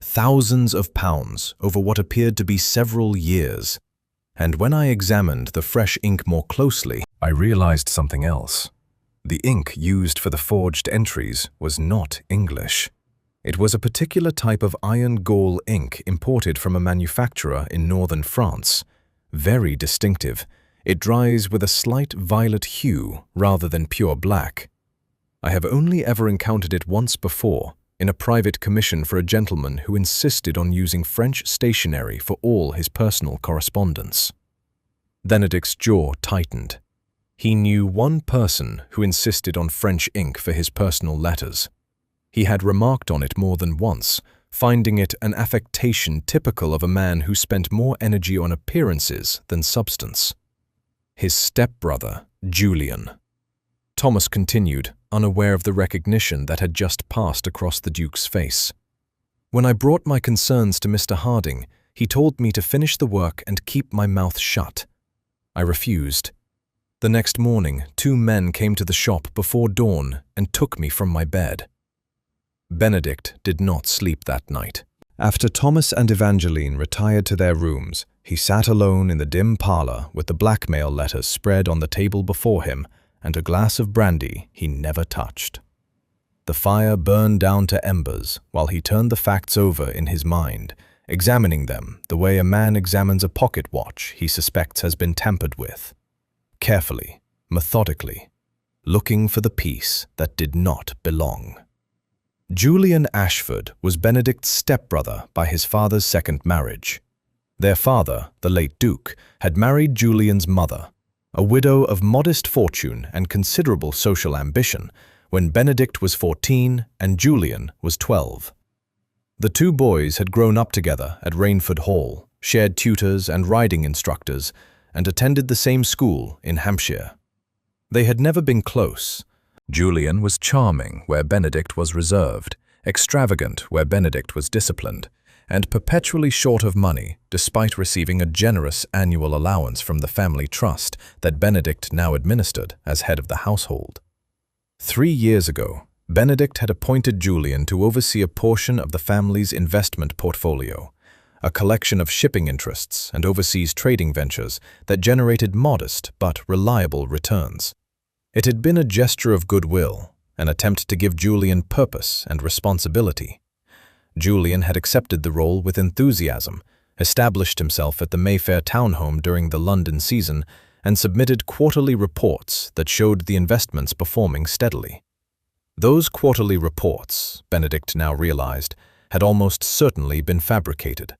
Thousands of pounds over what appeared to be several years. And when I examined the fresh ink more closely, I realized something else. The ink used for the forged entries was not English. It was a particular type of iron gall ink imported from a manufacturer in northern France. Very distinctive. It dries with a slight violet hue rather than pure black. I have only ever encountered it once before, in a private commission for a gentleman who insisted on using French stationery for all his personal correspondence. Benedict's jaw tightened. He knew one person who insisted on French ink for his personal letters. He had remarked on it more than once, finding it an affectation typical of a man who spent more energy on appearances than substance. His stepbrother, Julian. Thomas continued, unaware of the recognition that had just passed across the Duke's face. When I brought my concerns to Mr. Harding, he told me to finish the work and keep my mouth shut. I refused. The next morning, 2 men came to the shop before dawn and took me from my bed. Benedict did not sleep that night. After Thomas and Evangeline retired to their rooms, he sat alone in the dim parlor with the blackmail letters spread on the table before him and a glass of brandy he never touched. The fire burned down to embers while he turned the facts over in his mind, examining them the way a man examines a pocket watch he suspects has been tampered with. Carefully, methodically, looking for the piece that did not belong. Julian Ashford was Benedict's stepbrother by his father's second marriage. Their father, the late Duke, had married Julian's mother, a widow of modest fortune and considerable social ambition, when Benedict was 14 and Julian was 12. The 2 boys had grown up together at Rainford Hall, shared tutors and riding instructors, and attended the same school in Hampshire. They had never been close. Julian was charming where Benedict was reserved, extravagant where Benedict was disciplined, and perpetually short of money despite receiving a generous annual allowance from the family trust that Benedict now administered as head of the household. 3 years ago, Benedict had appointed Julian to oversee a portion of the family's investment portfolio, a collection of shipping interests and overseas trading ventures that generated modest but reliable returns. It had been a gesture of goodwill, an attempt to give Julian purpose and responsibility. Julian had accepted the role with enthusiasm, established himself at the Mayfair townhome during the London season, and submitted quarterly reports that showed the investments performing steadily. Those quarterly reports, Benedict now realized, had almost certainly been fabricated.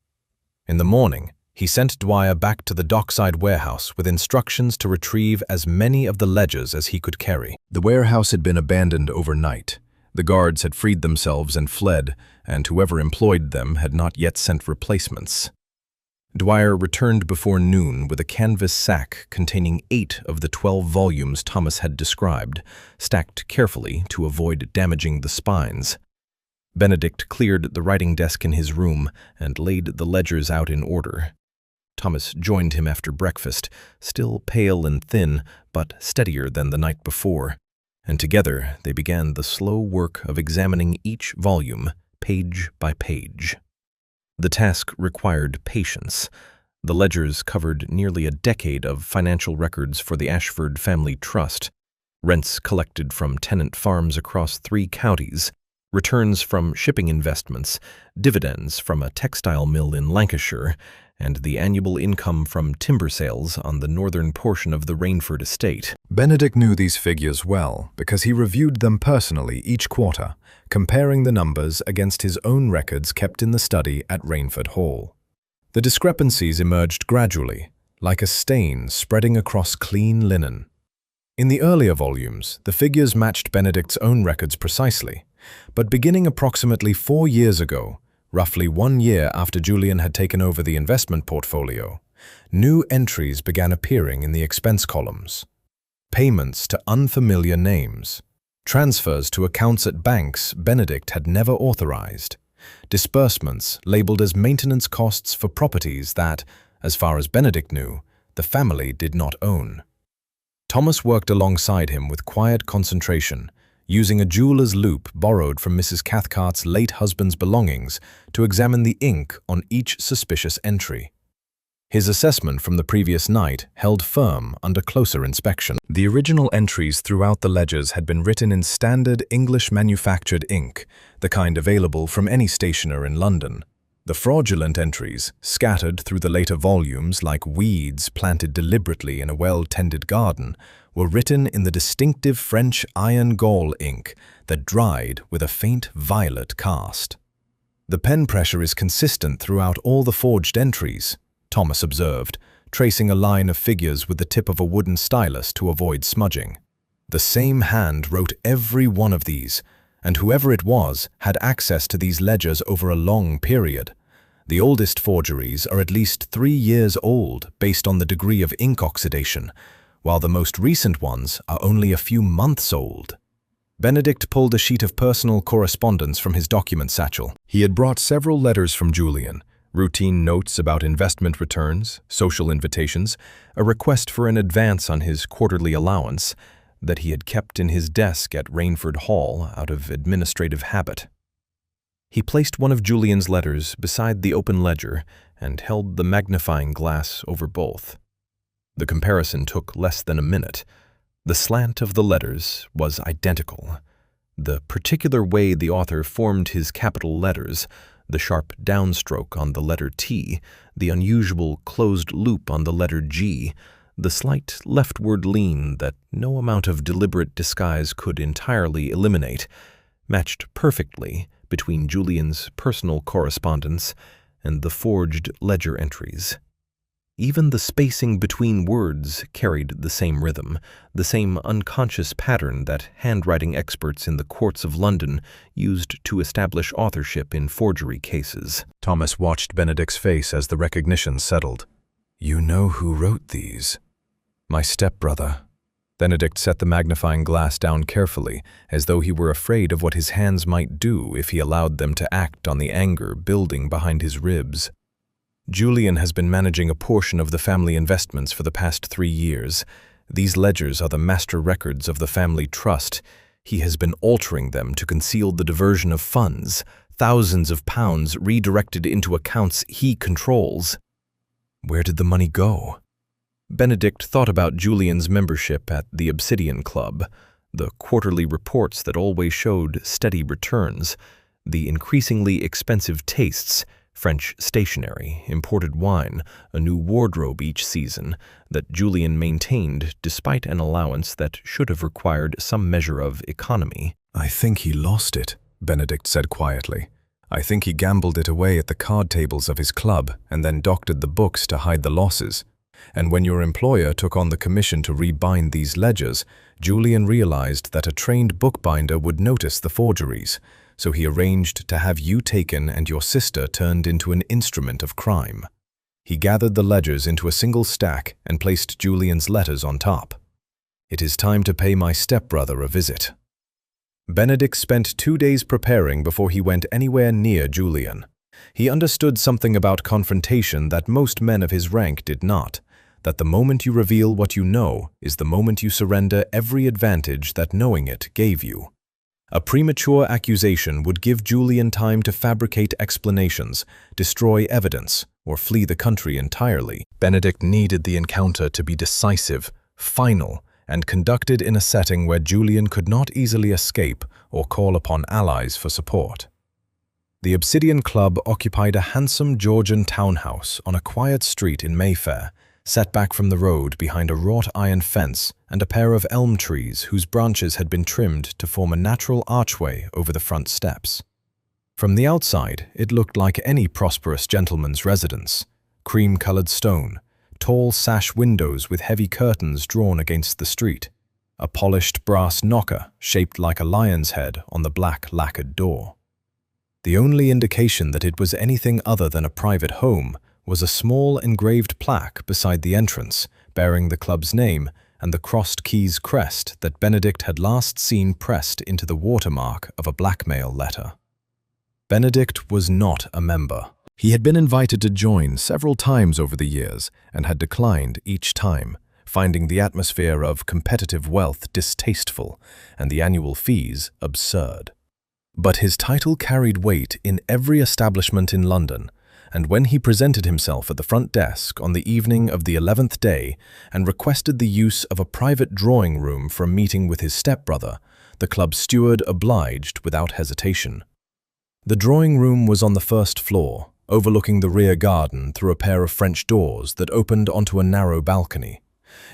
In the morning, he sent Dwyer back to the dockside warehouse with instructions to retrieve as many of the ledgers as he could carry. The warehouse had been abandoned overnight. The guards had freed themselves and fled, and whoever employed them had not yet sent replacements. Dwyer returned before noon with a canvas sack containing 8 of the 12 volumes Thomas had described, stacked carefully to avoid damaging the spines. Benedict cleared the writing desk in his room and laid the ledgers out in order. Thomas joined him after breakfast, still pale and thin, but steadier than the night before, and together they began the slow work of examining each volume, page by page. The task required patience. The ledgers covered nearly a decade of financial records for the Ashford Family Trust, rents collected from tenant farms across 3 counties, returns from shipping investments, dividends from a textile mill in Lancashire, and the annual income from timber sales on the northern portion of the Rainford estate. Benedict knew these figures well because he reviewed them personally each quarter, comparing the numbers against his own records kept in the study at Rainford Hall. The discrepancies emerged gradually, like a stain spreading across clean linen. In the earlier volumes, the figures matched Benedict's own records precisely, but beginning approximately 4 years ago, roughly 1 year after Julian had taken over the investment portfolio, new entries began appearing in the expense columns. Payments to unfamiliar names, transfers to accounts at banks Benedict had never authorized, disbursements labeled as maintenance costs for properties that, as far as Benedict knew, the family did not own. Thomas worked alongside him with quiet concentration, using a jeweler's loupe borrowed from Mrs. Cathcart's late husband's belongings to examine the ink on each suspicious entry. His assessment from the previous night held firm under closer inspection. The original entries throughout the ledgers had been written in standard English-manufactured ink, the kind available from any stationer in London. The fraudulent entries, scattered through the later volumes like weeds planted deliberately in a well-tended garden, were written in the distinctive French iron gall ink that dried with a faint violet cast. "The pen pressure is consistent throughout all the forged entries," Thomas observed, tracing a line of figures with the tip of a wooden stylus to avoid smudging. "The same hand wrote every one of these, and whoever it was had access to these ledgers over a long period. The oldest forgeries are at least 3 years old based on the degree of ink oxidation, while the most recent ones are only a few months old." Benedict pulled a sheet of personal correspondence from his document satchel. He had brought several letters from Julian, routine notes about investment returns, social invitations, a request for an advance on his quarterly allowance that he had kept in his desk at Rainford Hall out of administrative habit. He placed one of Julian's letters beside the open ledger and held the magnifying glass over both. The comparison took less than a minute. The slant of the letters was identical. The particular way the author formed his capital letters, the sharp downstroke on the letter T, the unusual closed loop on the letter G, the slight leftward lean that no amount of deliberate disguise could entirely eliminate, matched perfectly between Julian's personal correspondence and the forged ledger entries. Even the spacing between words carried the same rhythm, the same unconscious pattern that handwriting experts in the courts of London used to establish authorship in forgery cases. Thomas watched Benedict's face as the recognition settled. "You know who wrote these?" "My stepbrother." Benedict set the magnifying glass down carefully, as though he were afraid of what his hands might do if he allowed them to act on the anger building behind his ribs. "Julian has been managing a portion of the family investments for the past 3 years. These ledgers are the master records of the family trust. He has been altering them to conceal the diversion of funds, thousands of pounds redirected into accounts he controls." "Where did the money go?" Benedict thought about Julian's membership at the Obsidian Club, the quarterly reports that always showed steady returns, the increasingly expensive tastes, French stationery, imported wine, a new wardrobe each season that Julian maintained despite an allowance that should have required some measure of economy. "I think he lost it," Benedict said quietly. "I think he gambled it away at the card tables of his club and then doctored the books to hide the losses. And when your employer took on the commission to rebind these ledgers, Julian realized that a trained bookbinder would notice the forgeries, so he arranged to have you taken and your sister turned into an instrument of crime. He gathered the ledgers into a single stack and placed Julian's letters on top. It is time to pay my stepbrother a visit." Benedict spent 2 days preparing before he went anywhere near Julian. He understood something about confrontation that most men of his rank did not, that the moment you reveal what you know is the moment you surrender every advantage that knowing it gave you. A premature accusation would give Julian time to fabricate explanations, destroy evidence, or flee the country entirely. Benedict needed the encounter to be decisive, final, and conducted in a setting where Julian could not easily escape or call upon allies for support. The Obsidian Club occupied a handsome Georgian townhouse on a quiet street in Mayfair, set back from the road behind a wrought iron fence and a pair of elm trees whose branches had been trimmed to form a natural archway over the front steps. From the outside, it looked like any prosperous gentleman's residence: cream-colored stone, tall sash windows with heavy curtains drawn against the street, a polished brass knocker shaped like a lion's head on the black lacquered door. The only indication that it was anything other than a private home was a small engraved plaque beside the entrance bearing the club's name and the crossed keys crest that Benedict had last seen pressed into the watermark of a blackmail letter. Benedict was not a member. He had been invited to join several times over the years and had declined each time, finding the atmosphere of competitive wealth distasteful and the annual fees absurd. But his title carried weight in every establishment in London, and when he presented himself at the front desk on the evening of the 11th day and requested the use of a private drawing room for a meeting with his stepbrother, the club steward obliged without hesitation. The drawing room was on the first floor, overlooking the rear garden through a pair of French doors that opened onto a narrow balcony.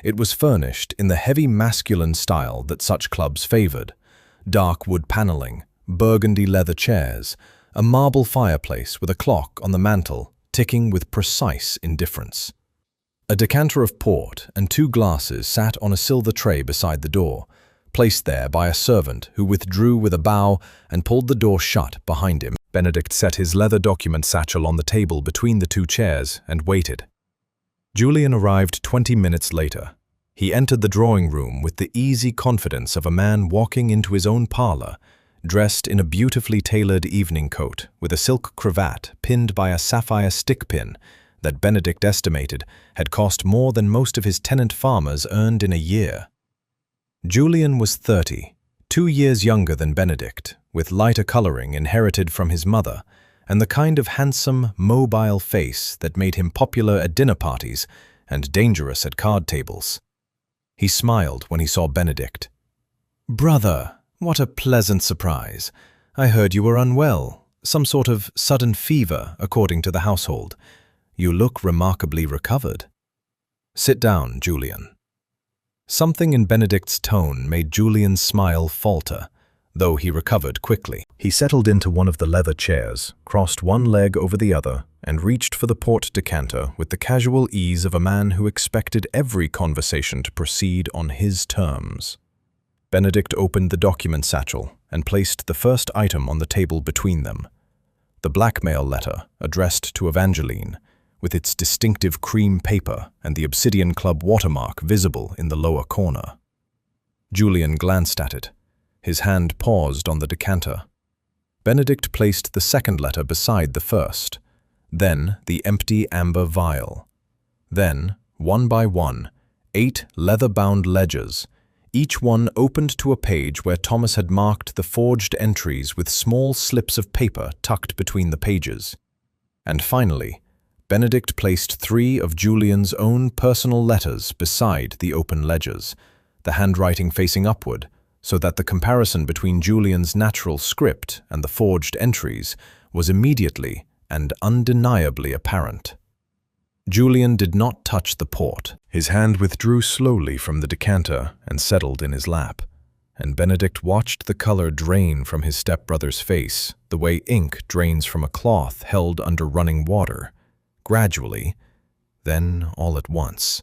It was furnished in the heavy masculine style that such clubs favored: dark wood paneling, burgundy leather chairs, a marble fireplace with a clock on the mantel ticking with precise indifference. A decanter of port and 2 glasses sat on a silver tray beside the door, placed there by a servant who withdrew with a bow and pulled the door shut behind him. Benedict set his leather document satchel on the table between the 2 chairs and waited. Julian arrived 20 minutes later. He entered the drawing room with the easy confidence of a man walking into his own parlor, dressed in a beautifully tailored evening coat with a silk cravat pinned by a sapphire stick pin that Benedict estimated had cost more than most of his tenant farmers earned in a year. Julian was 30, 2 years younger than Benedict, with lighter coloring inherited from his mother, and the kind of handsome, mobile face that made him popular at dinner parties and dangerous at card tables. He smiled when he saw Benedict. "Brother, what a pleasant surprise. I heard you were unwell, some sort of sudden fever, according to the household. You look remarkably recovered." "Sit down, Julian." Something in Benedict's tone made Julian's smile falter, though he recovered quickly. He settled into one of the leather chairs, crossed one leg over the other, and reached for the port decanter with the casual ease of a man who expected every conversation to proceed on his terms. Benedict opened the document satchel and placed the first item on the table between them: the blackmail letter addressed to Evangeline, with its distinctive cream paper and the Obsidian Club watermark visible in the lower corner. Julian glanced at it. His hand paused on the decanter. Benedict placed the second letter beside the first, then the empty amber vial. Then, one by one, 8 leather-bound ledgers, each one opened to a page where Thomas had marked the forged entries with small slips of paper tucked between the pages. And finally, Benedict placed 3 of Julian's own personal letters beside the open ledgers, the handwriting facing upward, so that the comparison between Julian's natural script and the forged entries was immediately and undeniably apparent. Julian did not touch the port. His hand withdrew slowly from the decanter and settled in his lap, and Benedict watched the color drain from his stepbrother's face, the way ink drains from a cloth held under running water, gradually, then all at once.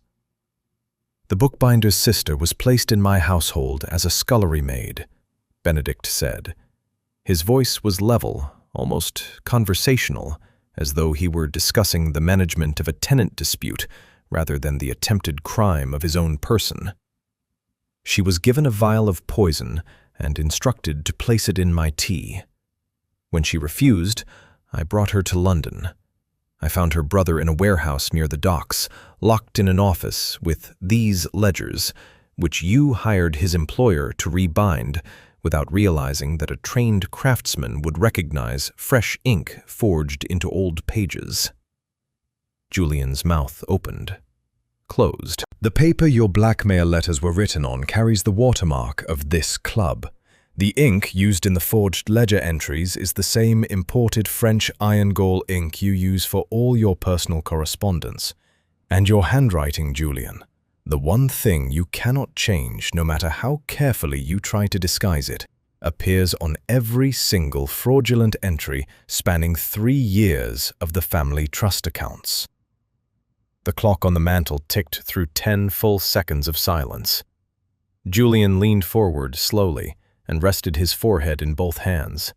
"The bookbinder's sister was placed in my household as a scullery maid," Benedict said. His voice was level, almost conversational, as though he were discussing the management of a tenant dispute rather than the attempted crime of his own person. "She was given a vial of poison and instructed to place it in my tea. When she refused, I brought her to London. I found her brother in a warehouse near the docks, locked in an office with these ledgers, which you hired his employer to rebind, without realizing that a trained craftsman would recognize fresh ink forged into old pages." Julian's mouth opened, closed. "The paper your blackmail letters were written on carries the watermark of this club. The ink used in the forged ledger entries is the same imported French iron gall ink you use for all your personal correspondence. And your handwriting, Julian, the one thing you cannot change no matter how carefully you try to disguise it, appears on every single fraudulent entry spanning 3 years of the family trust accounts." The clock on the mantel ticked through 10 full seconds of silence. Julian leaned forward slowly and rested his forehead in both hands.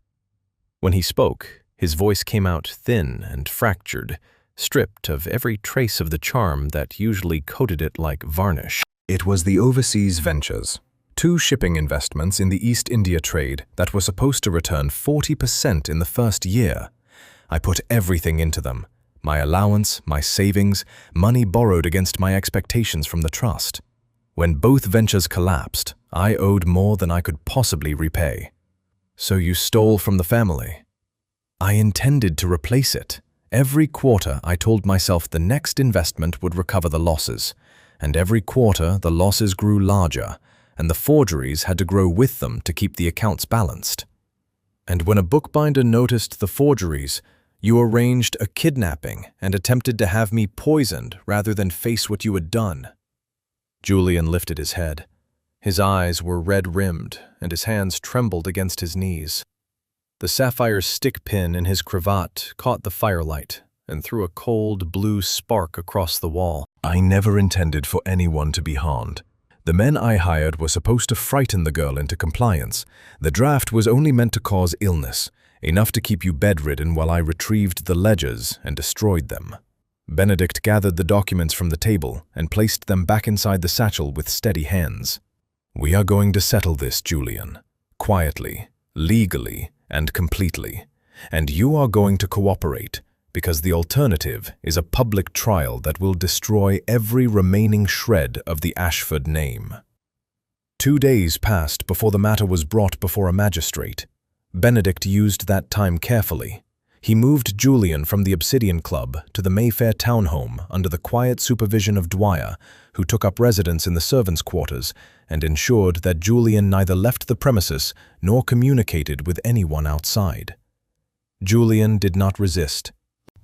When he spoke, his voice came out thin and fractured, stripped of every trace of the charm that usually coated it like varnish. "It was the overseas ventures, 2 shipping investments in the East India trade that were supposed to return 40% in the first year. I put everything into them, my allowance, my savings, money borrowed against my expectations from the trust. When both ventures collapsed, I owed more than I could possibly repay." "So you stole from the family?" "I intended to replace it. Every quarter I told myself the next investment would recover the losses, and every quarter the losses grew larger, and the forgeries had to grow with them to keep the accounts balanced." "And when a bookbinder noticed the forgeries, you arranged a kidnapping and attempted to have me poisoned rather than face what you had done." Julian lifted his head. His eyes were red-rimmed, and his hands trembled against his knees. The sapphire stick pin in his cravat caught the firelight and threw a cold blue spark across the wall. "I never intended for anyone to be harmed. The men I hired were supposed to frighten the girl into compliance. The draft was only meant to cause illness, enough to keep you bedridden while I retrieved the ledgers and destroyed them." Benedict gathered the documents from the table and placed them back inside the satchel with steady hands. "We are going to settle this, Julian, quietly, legally, and completely. And you are going to cooperate, because the alternative is a public trial that will destroy every remaining shred of the Ashford name." 2 days passed before the matter was brought before a magistrate. Benedict used that time carefully. He moved Julian from the Obsidian Club to the Mayfair townhome under the quiet supervision of Dwyer, who took up residence in the servants' quarters and ensured that Julian neither left the premises nor communicated with anyone outside. Julian did not resist.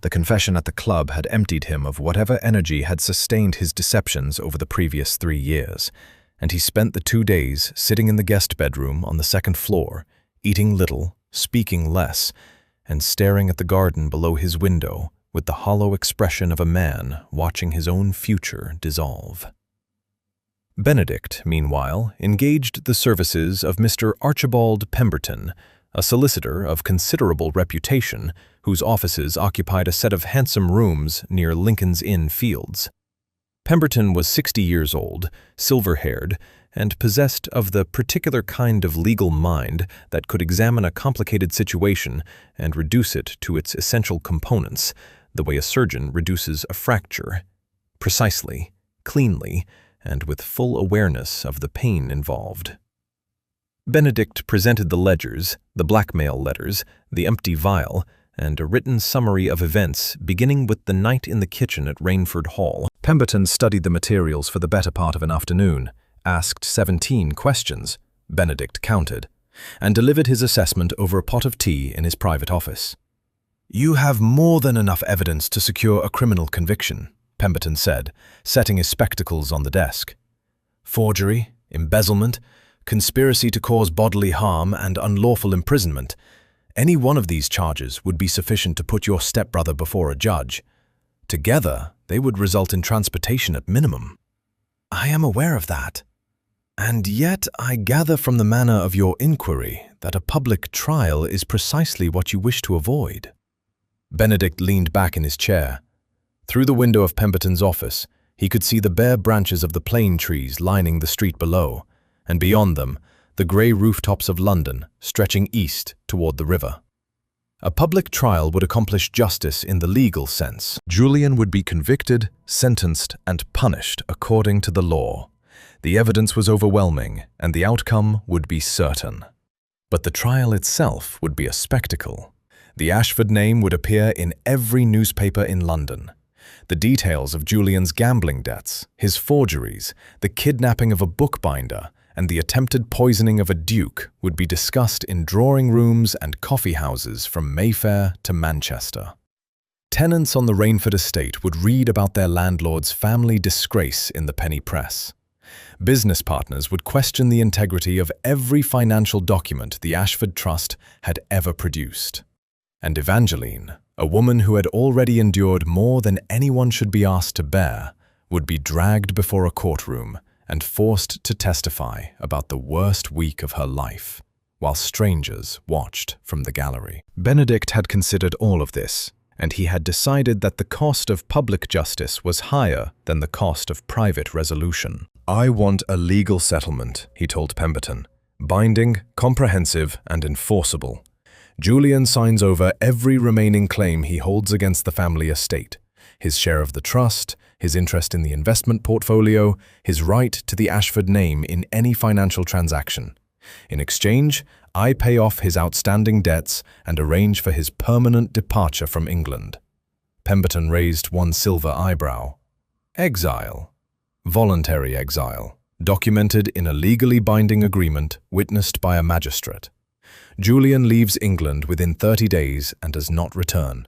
The confession at the club had emptied him of whatever energy had sustained his deceptions over the previous 3 years, and he spent the 2 days sitting in the guest bedroom on the 2nd floor, eating little, speaking less, and staring at the garden below his window with the hollow expression of a man watching his own future dissolve. Benedict, meanwhile, engaged the services of Mr. Archibald Pemberton, a solicitor of considerable reputation, whose offices occupied a set of handsome rooms near Lincoln's Inn Fields. Pemberton was 60 years old, silver-haired, and possessed of the particular kind of legal mind that could examine a complicated situation and reduce it to its essential components, the way a surgeon reduces a fracture, precisely, cleanly, and with full awareness of the pain involved. Benedict presented the ledgers, the blackmail letters, the empty vial, and a written summary of events beginning with the night in the kitchen at Rainford Hall. Pemberton studied the materials for the better part of an afternoon, asked 17 questions, Benedict counted, and delivered his assessment over a pot of tea in his private office. "You have more than enough evidence to secure a criminal conviction," Pemberton said, setting his spectacles on the desk. "Forgery, embezzlement, conspiracy to cause bodily harm, and unlawful imprisonment. Any one of these charges would be sufficient to put your stepbrother before a judge. Together, they would result in transportation at minimum." "I am aware of that. And yet I gather from the manner of your inquiry that a public trial is precisely what you wish to avoid." Benedict leaned back in his chair. Through the window of Pemberton's office, he could see the bare branches of the plane trees lining the street below, and beyond them, the grey rooftops of London stretching east toward the river. A public trial would accomplish justice in the legal sense. Julian would be convicted, sentenced, and punished according to the law. The evidence was overwhelming, and the outcome would be certain. But the trial itself would be a spectacle. The Ashford name would appear in every newspaper in London. The details of Julian's gambling debts, his forgeries, the kidnapping of a bookbinder, and the attempted poisoning of a duke would be discussed in drawing rooms and coffee houses from Mayfair to Manchester. Tenants on the Rainford estate would read about their landlord's family disgrace in the penny press. Business partners would question the integrity of every financial document the Ashford Trust had ever produced. And Evangeline, a woman who had already endured more than anyone should be asked to bear, would be dragged before a courtroom and forced to testify about the worst week of her life, while strangers watched from the gallery. Benedict had considered all of this, and he had decided that the cost of public justice was higher than the cost of private resolution. "I want a legal settlement," he told Pemberton, "binding, comprehensive, and enforceable. Julian signs over every remaining claim he holds against the family estate, his share of the trust, his interest in the investment portfolio, his right to the Ashford name in any financial transaction. In exchange, I pay off his outstanding debts and arrange for his permanent departure from England." Pemberton raised one silver eyebrow. "Exile. Voluntary exile, documented in a legally binding agreement witnessed by a magistrate. Julian leaves England within 30 days and does not return.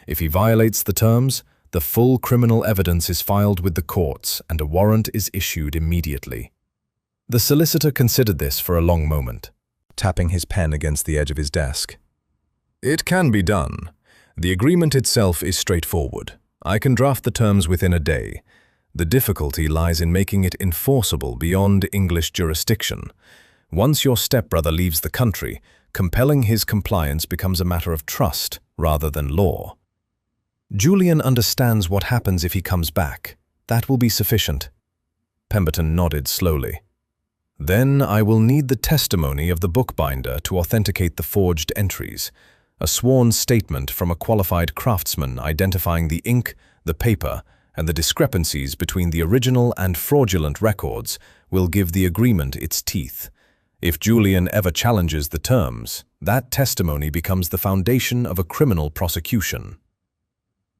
If he violates the terms, the full criminal evidence is filed with the courts and a warrant is issued immediately." The solicitor considered this for a long moment, tapping his pen against the edge of his desk. "It can be done. The agreement itself is straightforward. I can draft the terms within a day. The difficulty lies in making it enforceable beyond English jurisdiction. Once your stepbrother leaves the country, compelling his compliance becomes a matter of trust rather than law. Julian understands what happens if he comes back. That will be sufficient." Pemberton nodded slowly. "Then I will need the testimony of the bookbinder to authenticate the forged entries. A sworn statement from a qualified craftsman identifying the ink, the paper, and the discrepancies between the original and fraudulent records will give the agreement its teeth. If Julian ever challenges the terms, that testimony becomes the foundation of a criminal prosecution."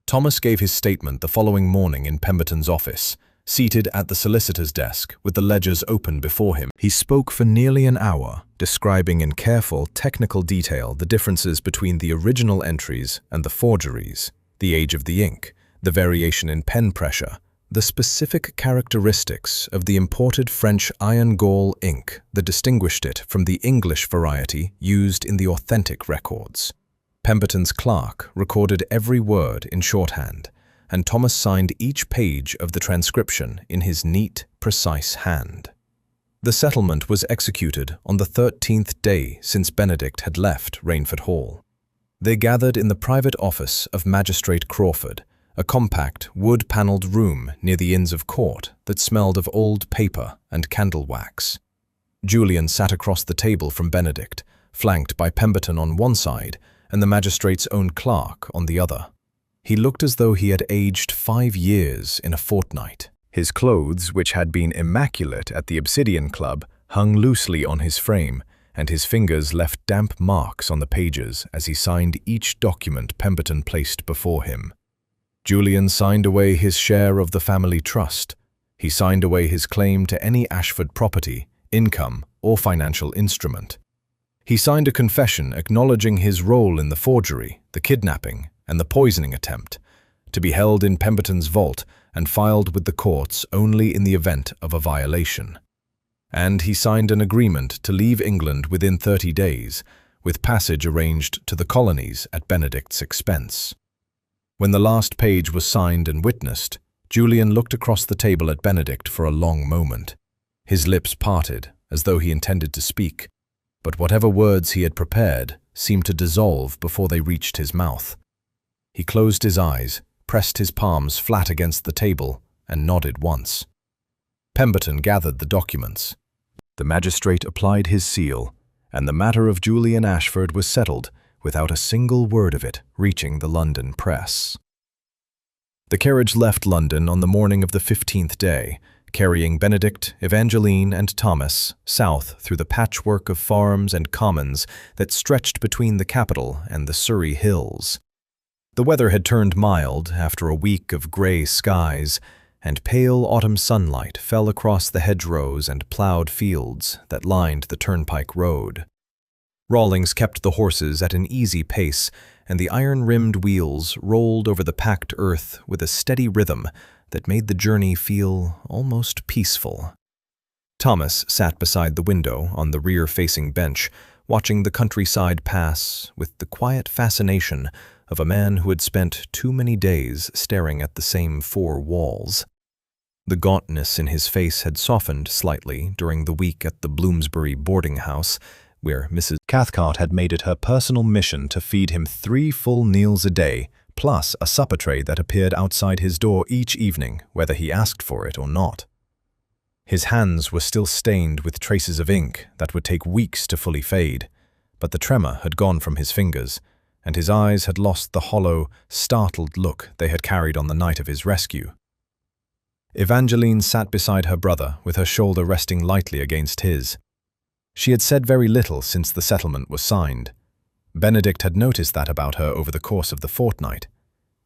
Thomas gave his statement the following morning in Pemberton's office, seated at the solicitor's desk with the ledgers open before him. He spoke for nearly an hour, describing in careful, technical detail the differences between the original entries and the forgeries, the age of the ink, the variation in pen pressure, the specific characteristics of the imported French iron gall ink that distinguished it from the English variety used in the authentic records. Pemberton's clerk recorded every word in shorthand, and Thomas signed each page of the transcription in his neat, precise hand. The settlement was executed on the 13th day since Benedict had left Rainford Hall. They gathered in the private office of Magistrate Crawford, a compact, wood-panelled room near the Inns of Court that smelled of old paper and candle wax. Julian sat across the table from Benedict, flanked by Pemberton on one side and the magistrate's own clerk on the other. He looked as though he had aged 5 years in a fortnight. His clothes, which had been immaculate at the Obsidian Club, hung loosely on his frame, and his fingers left damp marks on the pages as he signed each document Pemberton placed before him. Julian signed away his share of the family trust. He signed away his claim to any Ashford property, income, or financial instrument. He signed a confession acknowledging his role in the forgery, the kidnapping, and the poisoning attempt, to be held in Pemberton's vault and filed with the courts only in the event of a violation. And he signed an agreement to leave England within 30 days, with passage arranged to the colonies at Benedict's expense. When the last page was signed and witnessed, Julian looked across the table at Benedict for a long moment. His lips parted, as though he intended to speak, but whatever words he had prepared seemed to dissolve before they reached his mouth. He closed his eyes, pressed his palms flat against the table, and nodded once. Pemberton gathered the documents. The magistrate applied his seal, and the matter of Julian Ashford was settled without a single word of it reaching the London press. The carriage left London on the morning of the 15th day, carrying Benedict, Evangeline, and Thomas south through the patchwork of farms and commons that stretched between the capital and the Surrey hills. The weather had turned mild after a week of grey skies, and pale autumn sunlight fell across the hedgerows and ploughed fields that lined the turnpike road. Rawlings kept the horses at an easy pace, and the iron-rimmed wheels rolled over the packed earth with a steady rhythm that made the journey feel almost peaceful. Thomas sat beside the window on the rear-facing bench, watching the countryside pass with the quiet fascination of a man who had spent too many days staring at the same four walls. The gauntness in his face had softened slightly during the week at the Bloomsbury boarding house, where Mrs. Cathcart had made it her personal mission to feed him 3 full meals a day, plus a supper tray that appeared outside his door each evening, whether he asked for it or not. His hands were still stained with traces of ink that would take weeks to fully fade, but the tremor had gone from his fingers, and his eyes had lost the hollow, startled look they had carried on the night of his rescue. Evangeline sat beside her brother, with her shoulder resting lightly against his. She had said very little since the settlement was signed. Benedict had noticed that about her over the course of the fortnight.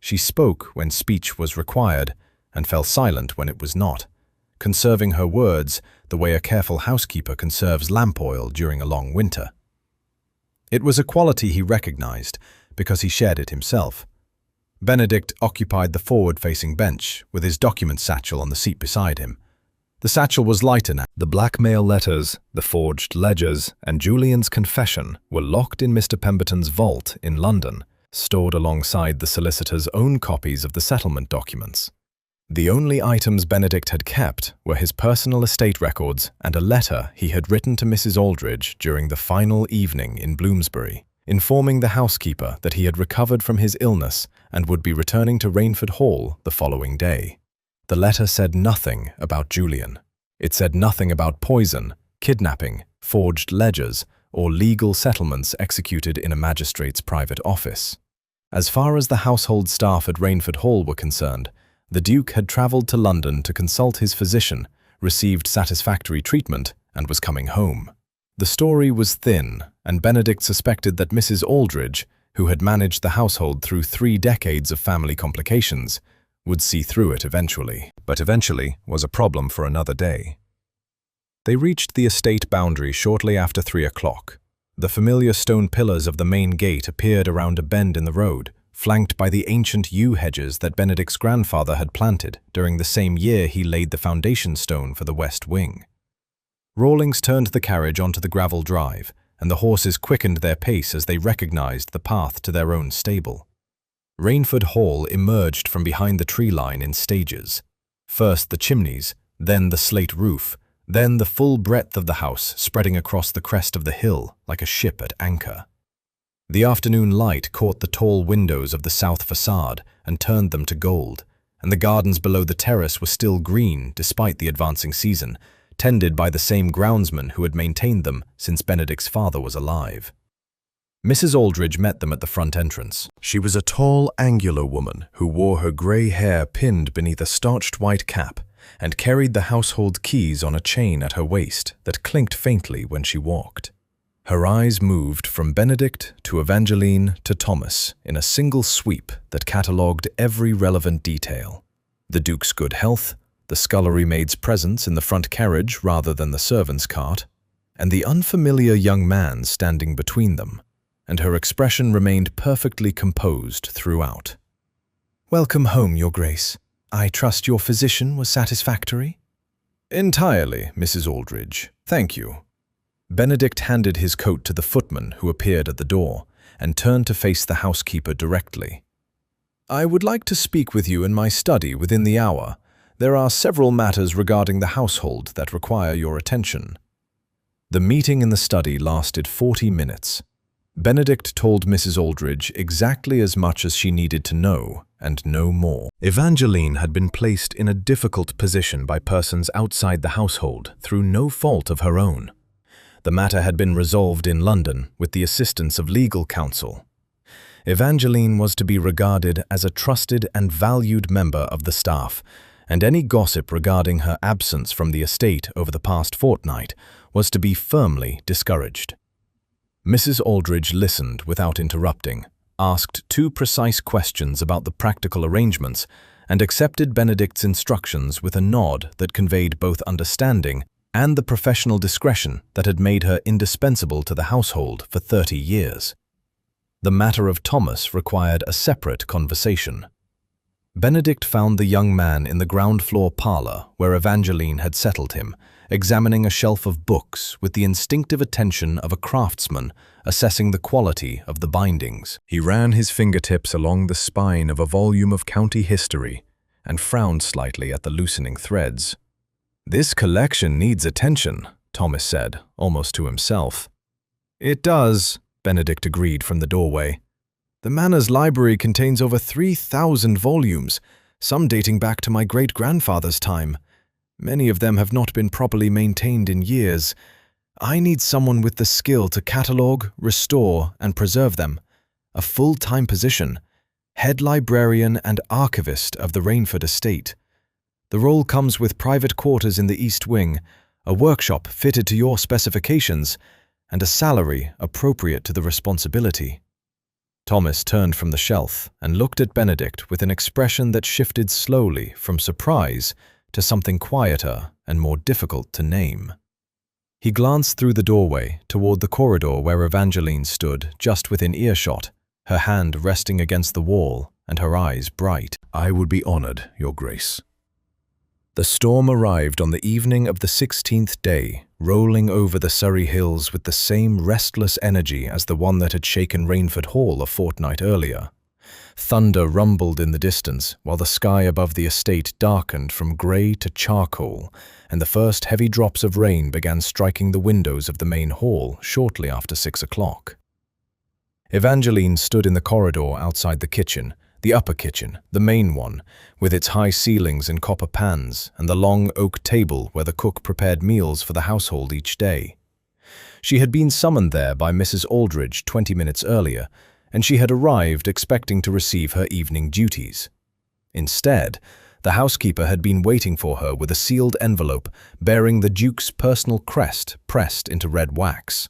She spoke when speech was required, and fell silent when it was not, conserving her words the way a careful housekeeper conserves lamp oil during a long winter. It was a quality he recognized, because he shared it himself. Benedict occupied the forward-facing bench, with his document satchel on the seat beside him. The satchel was lighter now. The blackmail letters, the forged ledgers, and Julian's confession were locked in Mr. Pemberton's vault in London, stored alongside the solicitor's own copies of the settlement documents. The only items Benedict had kept were his personal estate records and a letter he had written to Mrs. Aldridge during the final evening in Bloomsbury, informing the housekeeper that he had recovered from his illness and would be returning to Rainford Hall the following day. The letter said nothing about Julian. It said nothing about poison, kidnapping, forged ledgers, or legal settlements executed in a magistrate's private office. As far as the household staff at Rainford Hall were concerned, the Duke had travelled to London to consult his physician, received satisfactory treatment, and was coming home. The story was thin, and Benedict suspected that Mrs. Aldridge, who had managed the household through 3 decades of family complications, would see through it eventually. But eventually was a problem for another day. They reached the estate boundary shortly after 3 o'clock. The familiar stone pillars of the main gate appeared around a bend in the road, flanked by the ancient yew hedges that Benedict's grandfather had planted during the same year he laid the foundation stone for the west wing. Rawlings turned the carriage onto the gravel drive, and the horses quickened their pace as they recognized the path to their own stable. Rainford Hall emerged from behind the tree line in stages. First the chimneys, then the slate roof, then the full breadth of the house spreading across the crest of the hill like a ship at anchor. The afternoon light caught the tall windows of the south facade and turned them to gold, and the gardens below the terrace were still green despite the advancing season, tended by the same groundsman who had maintained them since Benedict's father was alive. Mrs. Aldridge met them at the front entrance. She was a tall, angular woman who wore her grey hair pinned beneath a starched white cap and carried the household keys on a chain at her waist that clinked faintly when she walked. Her eyes moved from Benedict to Evangeline to Thomas in a single sweep that catalogued every relevant detail. The Duke's good health, the scullery maid's presence in the front carriage rather than the servant's cart, and the unfamiliar young man standing between them, and her expression remained perfectly composed throughout. "Welcome home, Your Grace. I trust your physician was satisfactory?" "Entirely, Mrs. Aldridge. Thank you." Benedict handed his coat to the footman who appeared at the door and turned to face the housekeeper directly. "I would like to speak with you in my study within the hour. There are several matters regarding the household that require your attention." The meeting in the study lasted 40 minutes. Benedict told Mrs. Aldridge exactly as much as she needed to know, and no more. Evangeline had been placed in a difficult position by persons outside the household through no fault of her own. The matter had been resolved in London with the assistance of legal counsel. Evangeline was to be regarded as a trusted and valued member of the staff, and any gossip regarding her absence from the estate over the past fortnight was to be firmly discouraged. Mrs. Aldridge listened without interrupting, asked 2 precise questions about the practical arrangements, and accepted Benedict's instructions with a nod that conveyed both understanding and the professional discretion that had made her indispensable to the household for 30 years. The matter of Thomas required a separate conversation. Benedict found the young man in the ground-floor parlor where Evangeline had settled him, examining a shelf of books with the instinctive attention of a craftsman assessing the quality of the bindings. He ran his fingertips along the spine of a volume of county history and frowned slightly at the loosening threads. "This collection needs attention," Thomas said, almost to himself. "It does," Benedict agreed from the doorway. "The Manor's library contains over 3,000 volumes, some dating back to my great-grandfather's time. Many of them have not been properly maintained in years. I need someone with the skill to catalogue, restore, and preserve them. A full-time position, head librarian and archivist of the Rainford estate. The role comes with private quarters in the East Wing, a workshop fitted to your specifications, and a salary appropriate to the responsibility." Thomas turned from the shelf and looked at Benedict with an expression that shifted slowly from surprise to something quieter and more difficult to name. He glanced through the doorway toward the corridor where Evangeline stood just within earshot, her hand resting against the wall and her eyes bright. "I would be honored, Your Grace." The storm arrived on the evening of the 16th day, rolling over the Surrey hills with the same restless energy as the one that had shaken Rainford Hall a fortnight earlier. Thunder rumbled in the distance, while the sky above the estate darkened from grey to charcoal, and the first heavy drops of rain began striking the windows of the main hall shortly after 6 o'clock. Evangeline stood in the corridor outside the kitchen, the upper kitchen, the main one, with its high ceilings and copper pans, and the long oak table where the cook prepared meals for the household each day. She had been summoned there by Mrs. Aldridge 20 minutes earlier, and she had arrived expecting to receive her evening duties. Instead, the housekeeper had been waiting for her with a sealed envelope bearing the Duke's personal crest pressed into red wax.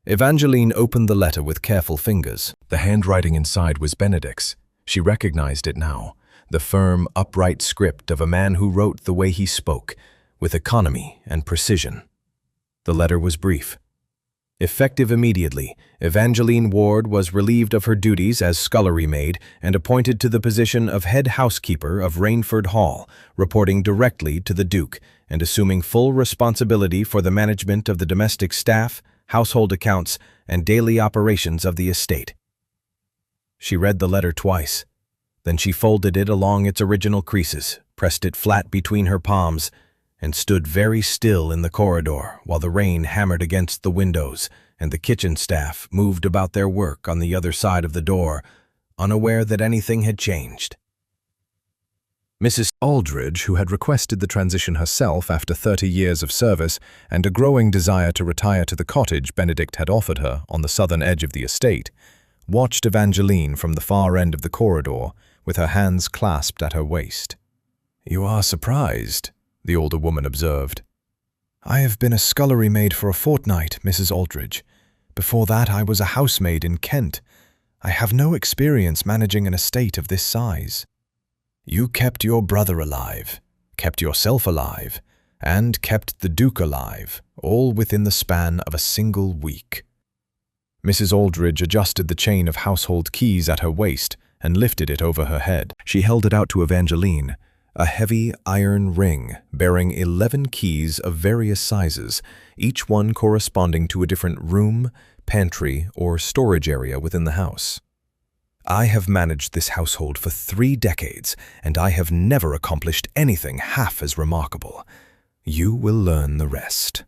Evangeline opened the letter with careful fingers. The handwriting inside was Benedict's. She recognized it now, the firm, upright script of a man who wrote the way he spoke, with economy and precision. The letter was brief. Effective immediately, Evangeline Ward was relieved of her duties as scullery maid and appointed to the position of head housekeeper of Rainford Hall, reporting directly to the Duke and assuming full responsibility for the management of the domestic staff, household accounts, and daily operations of the estate. She read the letter twice. Then she folded it along its original creases, pressed it flat between her palms, and stood very still in the corridor while the rain hammered against the windows and the kitchen staff moved about their work on the other side of the door, unaware that anything had changed. Mrs. Aldridge, who had requested the transition herself after 30 years of service and a growing desire to retire to the cottage Benedict had offered her on the southern edge of the estate, watched Evangeline from the far end of the corridor with her hands clasped at her waist. "You are surprised," the older woman observed. "I have been a scullery maid for a fortnight, Mrs. Aldridge. Before that I was a housemaid in Kent. I have no experience managing an estate of this size." "You kept your brother alive, kept yourself alive, and kept the Duke alive, all within the span of a single week. Mrs. Aldridge adjusted the chain of household keys at her waist and lifted it over her head. She held it out to Evangeline, a heavy iron ring bearing 11 keys of various sizes, each one corresponding to a different room, pantry, or storage area within the house. I have managed this household for 3 decades, and I have never accomplished anything half as remarkable. You will learn the rest.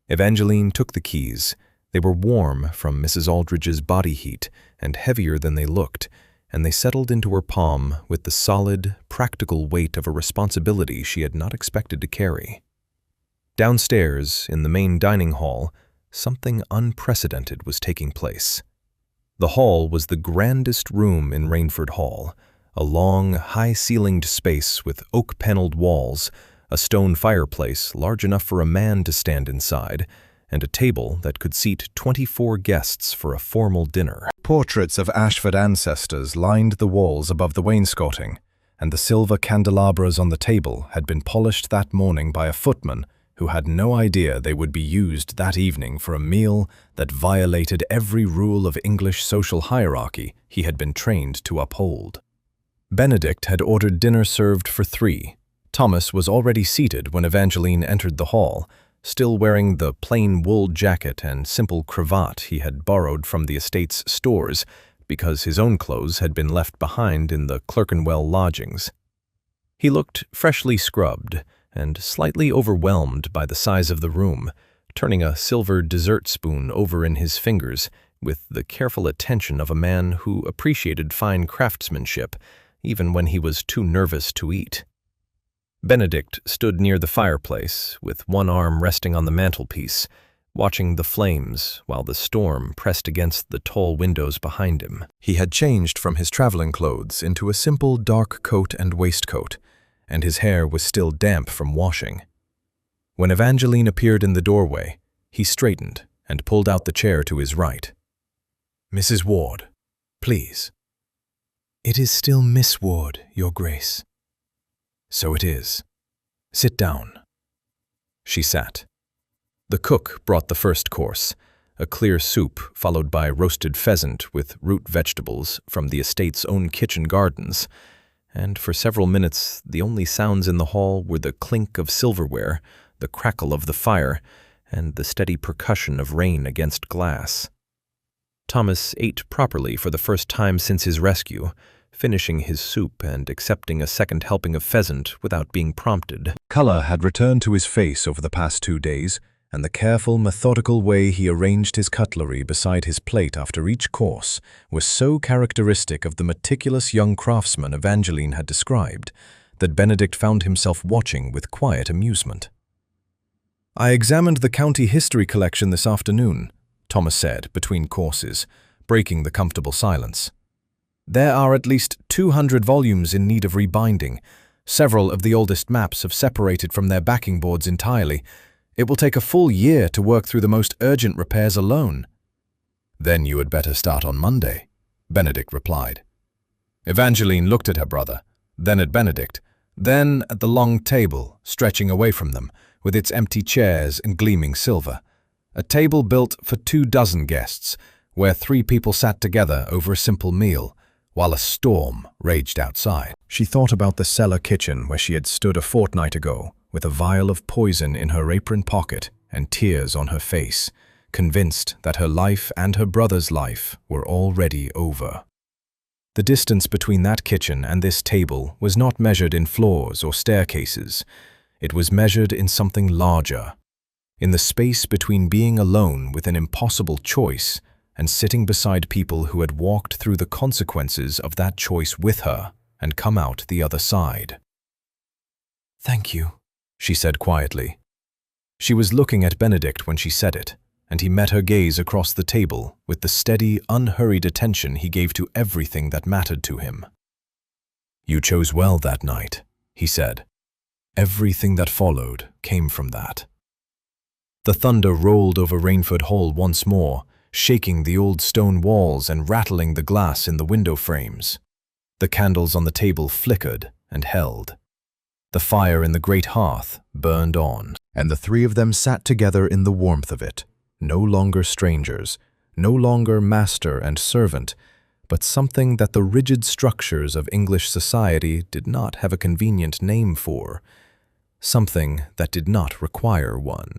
Evangeline took the keys. They were warm from Mrs. Aldridge's body heat and heavier than they looked, and they settled into her palm with the solid, practical weight of a responsibility she had not expected to carry. Downstairs, in the main dining hall, something unprecedented was taking place. The hall was the grandest room in Rainford Hall, a long, high-ceilinged space with oak-paneled walls, a stone fireplace large enough for a man to stand inside, and a table that could seat 24 guests for a formal dinner. Portraits of Ashford ancestors lined the walls above the wainscoting, and the silver candelabras on the table had been polished that morning by a footman who had no idea they would be used that evening for a meal that violated every rule of English social hierarchy he had been trained to uphold. Benedict had ordered dinner served for 3. Thomas was already seated when Evangeline entered the hall, still wearing the plain wool jacket and simple cravat he had borrowed from the estate's stores because his own clothes had been left behind in the Clerkenwell lodgings. He looked freshly scrubbed and slightly overwhelmed by the size of the room, turning a silver dessert spoon over in his fingers with the careful attention of a man who appreciated fine craftsmanship even when he was too nervous to eat. Benedict stood near the fireplace, with one arm resting on the mantelpiece, watching the flames while the storm pressed against the tall windows behind him. He had changed from his traveling clothes into a simple dark coat and waistcoat, and his hair was still damp from washing. When Evangeline appeared in the doorway, he straightened and pulled out the chair to his right. "Mrs. Ward, please." "It is still Miss Ward, Your Grace." "So it is. Sit down." She sat. The cook brought the first course, a clear soup followed by roasted pheasant with root vegetables from the estate's own kitchen gardens, and for several minutes the only sounds in the hall were the clink of silverware, the crackle of the fire, and the steady percussion of rain against glass. Thomas ate properly for the first time since his rescue, finishing his soup and accepting a second helping of pheasant without being prompted. Color had returned to his face over the past 2 days, and the careful, methodical way he arranged his cutlery beside his plate after each course was so characteristic of the meticulous young craftsman Evangeline had described that Benedict found himself watching with quiet amusement. "I examined the county history collection this afternoon," Thomas said, between courses, breaking the comfortable silence. "There are at least 200 volumes in need of rebinding. Several of the oldest maps have separated from their backing boards entirely. It will take a full year to work through the most urgent repairs alone." "Then you had better start on Monday," Benedict replied. Evangeline looked at her brother, then at Benedict, then at the long table stretching away from them, with its empty chairs and gleaming silver. A table built for 24 guests, where 3 people sat together over a simple meal, while a storm raged outside. She thought about the cellar kitchen where she had stood a fortnight ago, with a vial of poison in her apron pocket and tears on her face, convinced that her life and her brother's life were already over. The distance between that kitchen and this table was not measured in floors or staircases. It was measured in something larger, in the space between being alone with an impossible choice and sitting beside people who had walked through the consequences of that choice with her and come out the other side. "Thank you," she said quietly. She was looking at Benedict when she said it, and he met her gaze across the table with the steady, unhurried attention he gave to everything that mattered to him. "You chose well that night," he said. "Everything that followed came from that." The thunder rolled over Rainford Hall once more, shaking the old stone walls and rattling the glass in the window frames. The candles on the table flickered and held. The fire in the great hearth burned on, and the three of them sat together in the warmth of it, no longer strangers, no longer master and servant, but something that the rigid structures of English society did not have a convenient name for, something that did not require one.